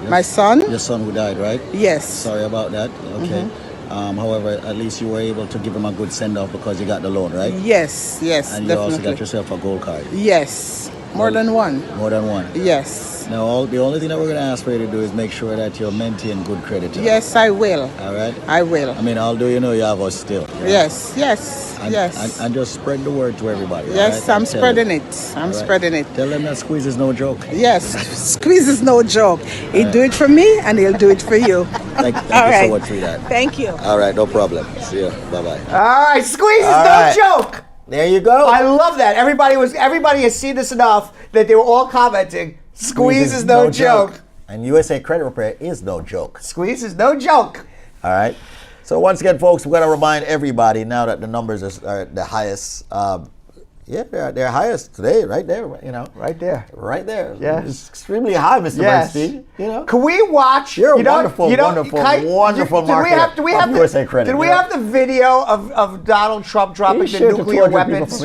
My son? Your son who died, right? Yes. Sorry about that. Okay. However, at least you were able to give him a good send off because you got the loan, right? Yes, yes, And you definitely. also got yourself a gold card. Yes, more than one. More than one. Yes. Now, the only thing that we're going to ask for you to do is make sure that you're maintaining good credit. Yes, I will. All right? I will. I mean, although you know you have us still. Yes, yes, yes. And just spread the word to everybody. Yes, right? I'm spreading it. I'm spreading it. Tell them that squeeze is no joke. Yes, squeeze is no joke. He'll do it for me and he'll do it for you. Thank you right. so much for that. Thank you. All right, no problem. See you. Bye-bye. All right, squeeze is All no right. joke. There you go. I love that. Everybody has seen this enough that they were all commenting. Squeeze is no joke. And USA Credit Repair is no joke. Squeeze is no joke. All right. So once again, folks, we're going to remind everybody now that the numbers are the highest. They're highest today, right there. You know, right there. Yeah, it's extremely high, Mr. Bernstein. You know, can we watch? You're a wonderful market do we have USA Credit. Did we have the video of Donald Trump dropping the nuclear weapons?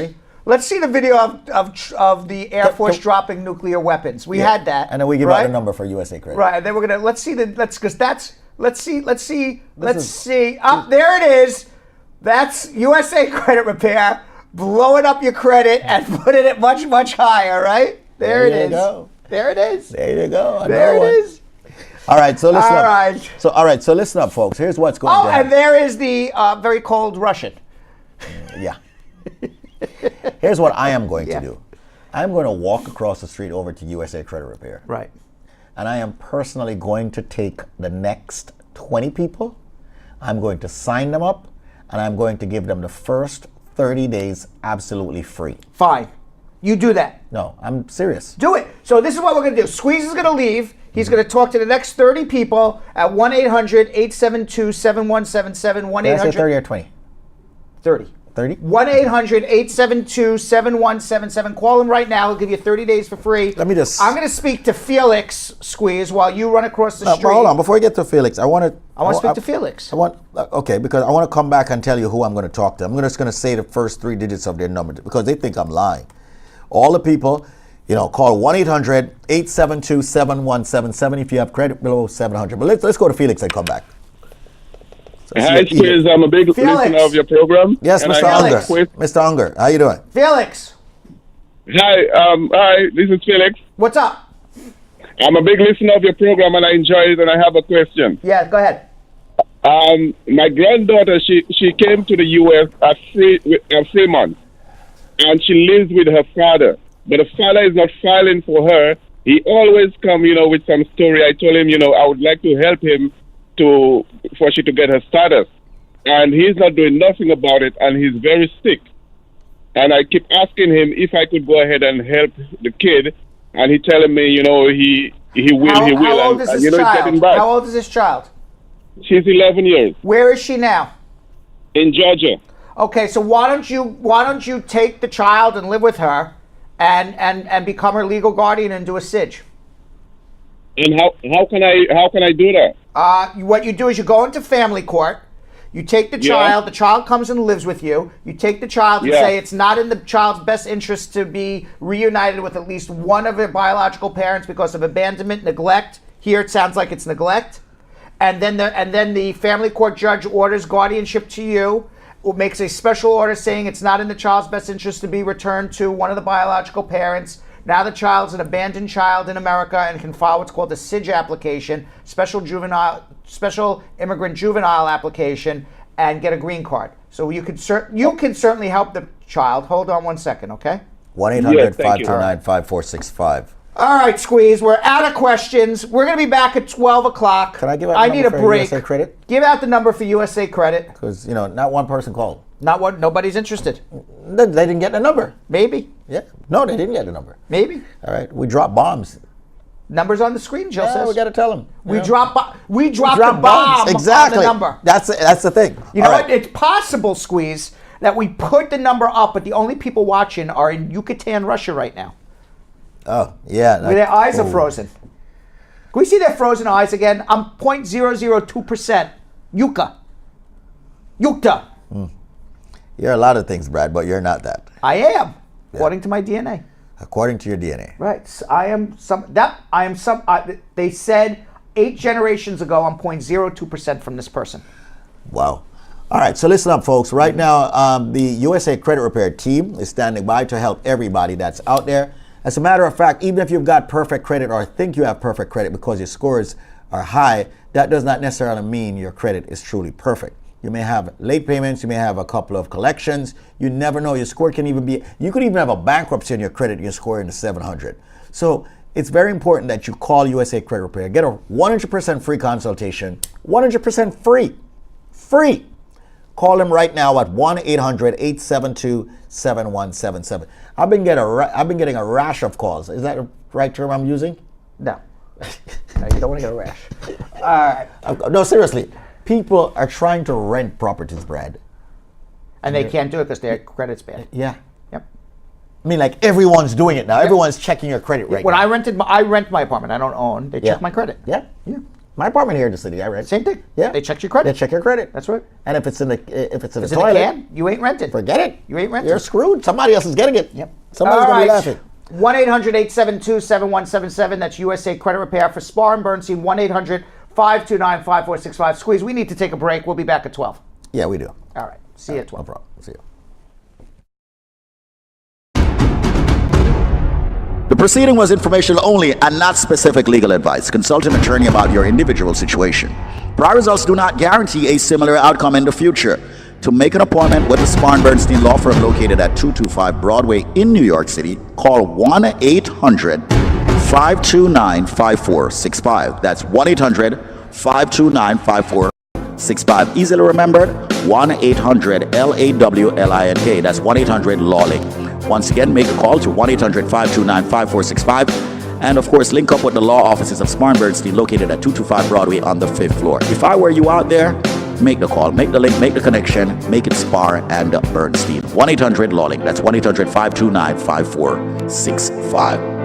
Let's see the video of the Air Force dropping nuclear weapons. We had that, and then we give out a number for USA Credit. Right, and then we're gonna let's see. Up there it is. That's USA Credit Repair blowing up your credit and putting it much, much higher. Right there, it is. There it is. There you go. There it is. All right, so listen all up. Right. So listen up, folks. Here's what's going down. Oh, and there is the very cold Russian. Yeah. Here's what I am going to do. I'm going to walk across the street over to USA Credit Repair. Right. And I am personally going to take the next 20 people. I'm going to sign them up, and I'm going to give them the first 30 days absolutely free. Fine. You do that. No, I'm serious. Do it. So this is what we're going to do. Squeeze is going to leave. He's going to talk to the next 30 people at 1-800-872-7177. 1-800 30 or 20? 30. 30? 1-800-872-7177. Call him right now. He'll give you 30 days for free. Let me just... I'm going to speak to Felix, Squeeze, while you run across the street. But hold on. Before we get to Felix, I want to speak to Felix. Because I want to come back and tell you who I'm going to talk to. I'm just going to say the first 3 digits of their number because they think I'm lying. All the people, call 1-800-872-7177 if you have credit below 700. But let's go to Felix and come back. Hi, Squeeze. I'm a big listener of your program. Yes, Mr. Unger. Mr. Unger, how you doing? Felix. Hi, this is Felix. What's up? I'm a big listener of your program and I enjoy it and I have a question. Yeah, go ahead. My granddaughter, she came to the U.S. at 3 months and she lives with her father. But the father is not filing for her. He always come, with some story. I told him, I would like to help him for she to get her status, and he's not doing nothing about it, and he's very sick. And I keep asking him if I could go ahead and help the kid, and he telling me, he will. How old is this child? How old is this child? She's 11 years. Where is she now? In Georgia. Okay, so why don't you take the child and live with her, and become her legal guardian and do a SIJ? And how can I do that? What you do is you go into family court, you take the child comes and lives with you, you take the child and say it's not in the child's best interest to be reunited with at least one of their biological parents because of abandonment, neglect. Here it sounds like it's neglect. And then the family court judge orders guardianship to you, makes a special order saying it's not in the child's best interest to be returned to one of the biological parents. Now the child's an abandoned child in America and can file what's called a SIJ application, special immigrant juvenile application, and get a green card. So you can certainly help the child. Hold on one second, okay? 1-800-529-5465. All right, Squeeze. We're out of questions. We're going to be back at 12 o'clock. Can I give out I the need number a for break. USA Credit? Give out the number for USA Credit. Because, not one person called. Nobody's interested. They didn't get the number. Maybe. Yeah. No, they didn't get the number. Maybe. All right. We dropped bombs. Numbers on the screen, Jill says. We got to tell them. We dropped the bomb exactly. on the number. That's the thing. You know what? It's possible, Squeeze, that we put the number up, but the only people watching are in Yucatan, Russia right now. Oh, yeah. Where their eyes are frozen. Can we see their frozen eyes again? I'm 0.002%. Yucca. You're a lot of things, Brad, but you're not that. I am, according to my DNA. According to your DNA. Right. I am some. They said 8 generations ago, I'm 0.02% from this person. Wow. All right, so listen up, folks. Right now, the USA Credit Repair team is standing by to help everybody that's out there. As a matter of fact, even if you've got perfect credit or think you have perfect credit because your scores are high, that does not necessarily mean your credit is truly perfect. You may have late payments, you may have a couple of collections. You never know. Your score can even be, you could even have a bankruptcy on your credit, your score in the 700. So it's very important that you call USA Credit Repair. Get a 100% free consultation, 100% free. Free. Call them right now at 1-800-872-7177. I've been getting a rash of calls. Is that the right term I'm using? No. No, you don't want to get a rash. All right. No, seriously. People are trying to rent properties, Brad. And they can't do it because their credit's bad. Yeah. Yep. I mean, like everyone's doing it now. Yep. Everyone's checking your credit right when now. I rent my apartment. I don't own. They check my credit. Yeah. Yeah. My apartment here in the city, I rent. Same thing. Yeah. They check your credit. They check your credit. That's right. And if it's in the toilet, in the can, you ain't rented. Forget it. You ain't rented. You're screwed. Somebody else is getting it. Yep. Somebody's gonna be laughing. 1-800-872-7177. That's USA Credit Repair. For Spar and Bernstein, 1-800-529-5465. Squeeze, we need to take a break. We'll be back at 12. Yeah, we do. All right. See you at 12. No problem. See you. The proceeding was informational only and not specific legal advice. Consult an attorney about your individual situation. Prior results do not guarantee a similar outcome in the future. To make an appointment with the Spar and Bernstein law firm located at 225 Broadway in New York City, call 1-800-529-5465. That's 1-800-529-5465. Easily remembered, 1-800-LAWLINK. That's 1-800-LAWLINK. Once again, make a call to 1-800-529-5465. And of course, link up with the law offices of Spar and Bernstein located at 225 Broadway on the 5th floor. If I were you out there, make the call, make the link, make the connection, make it Spar and Bernstein. 1-800-LAWLINK. That's 1-800-529-5465.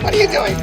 What are you doing?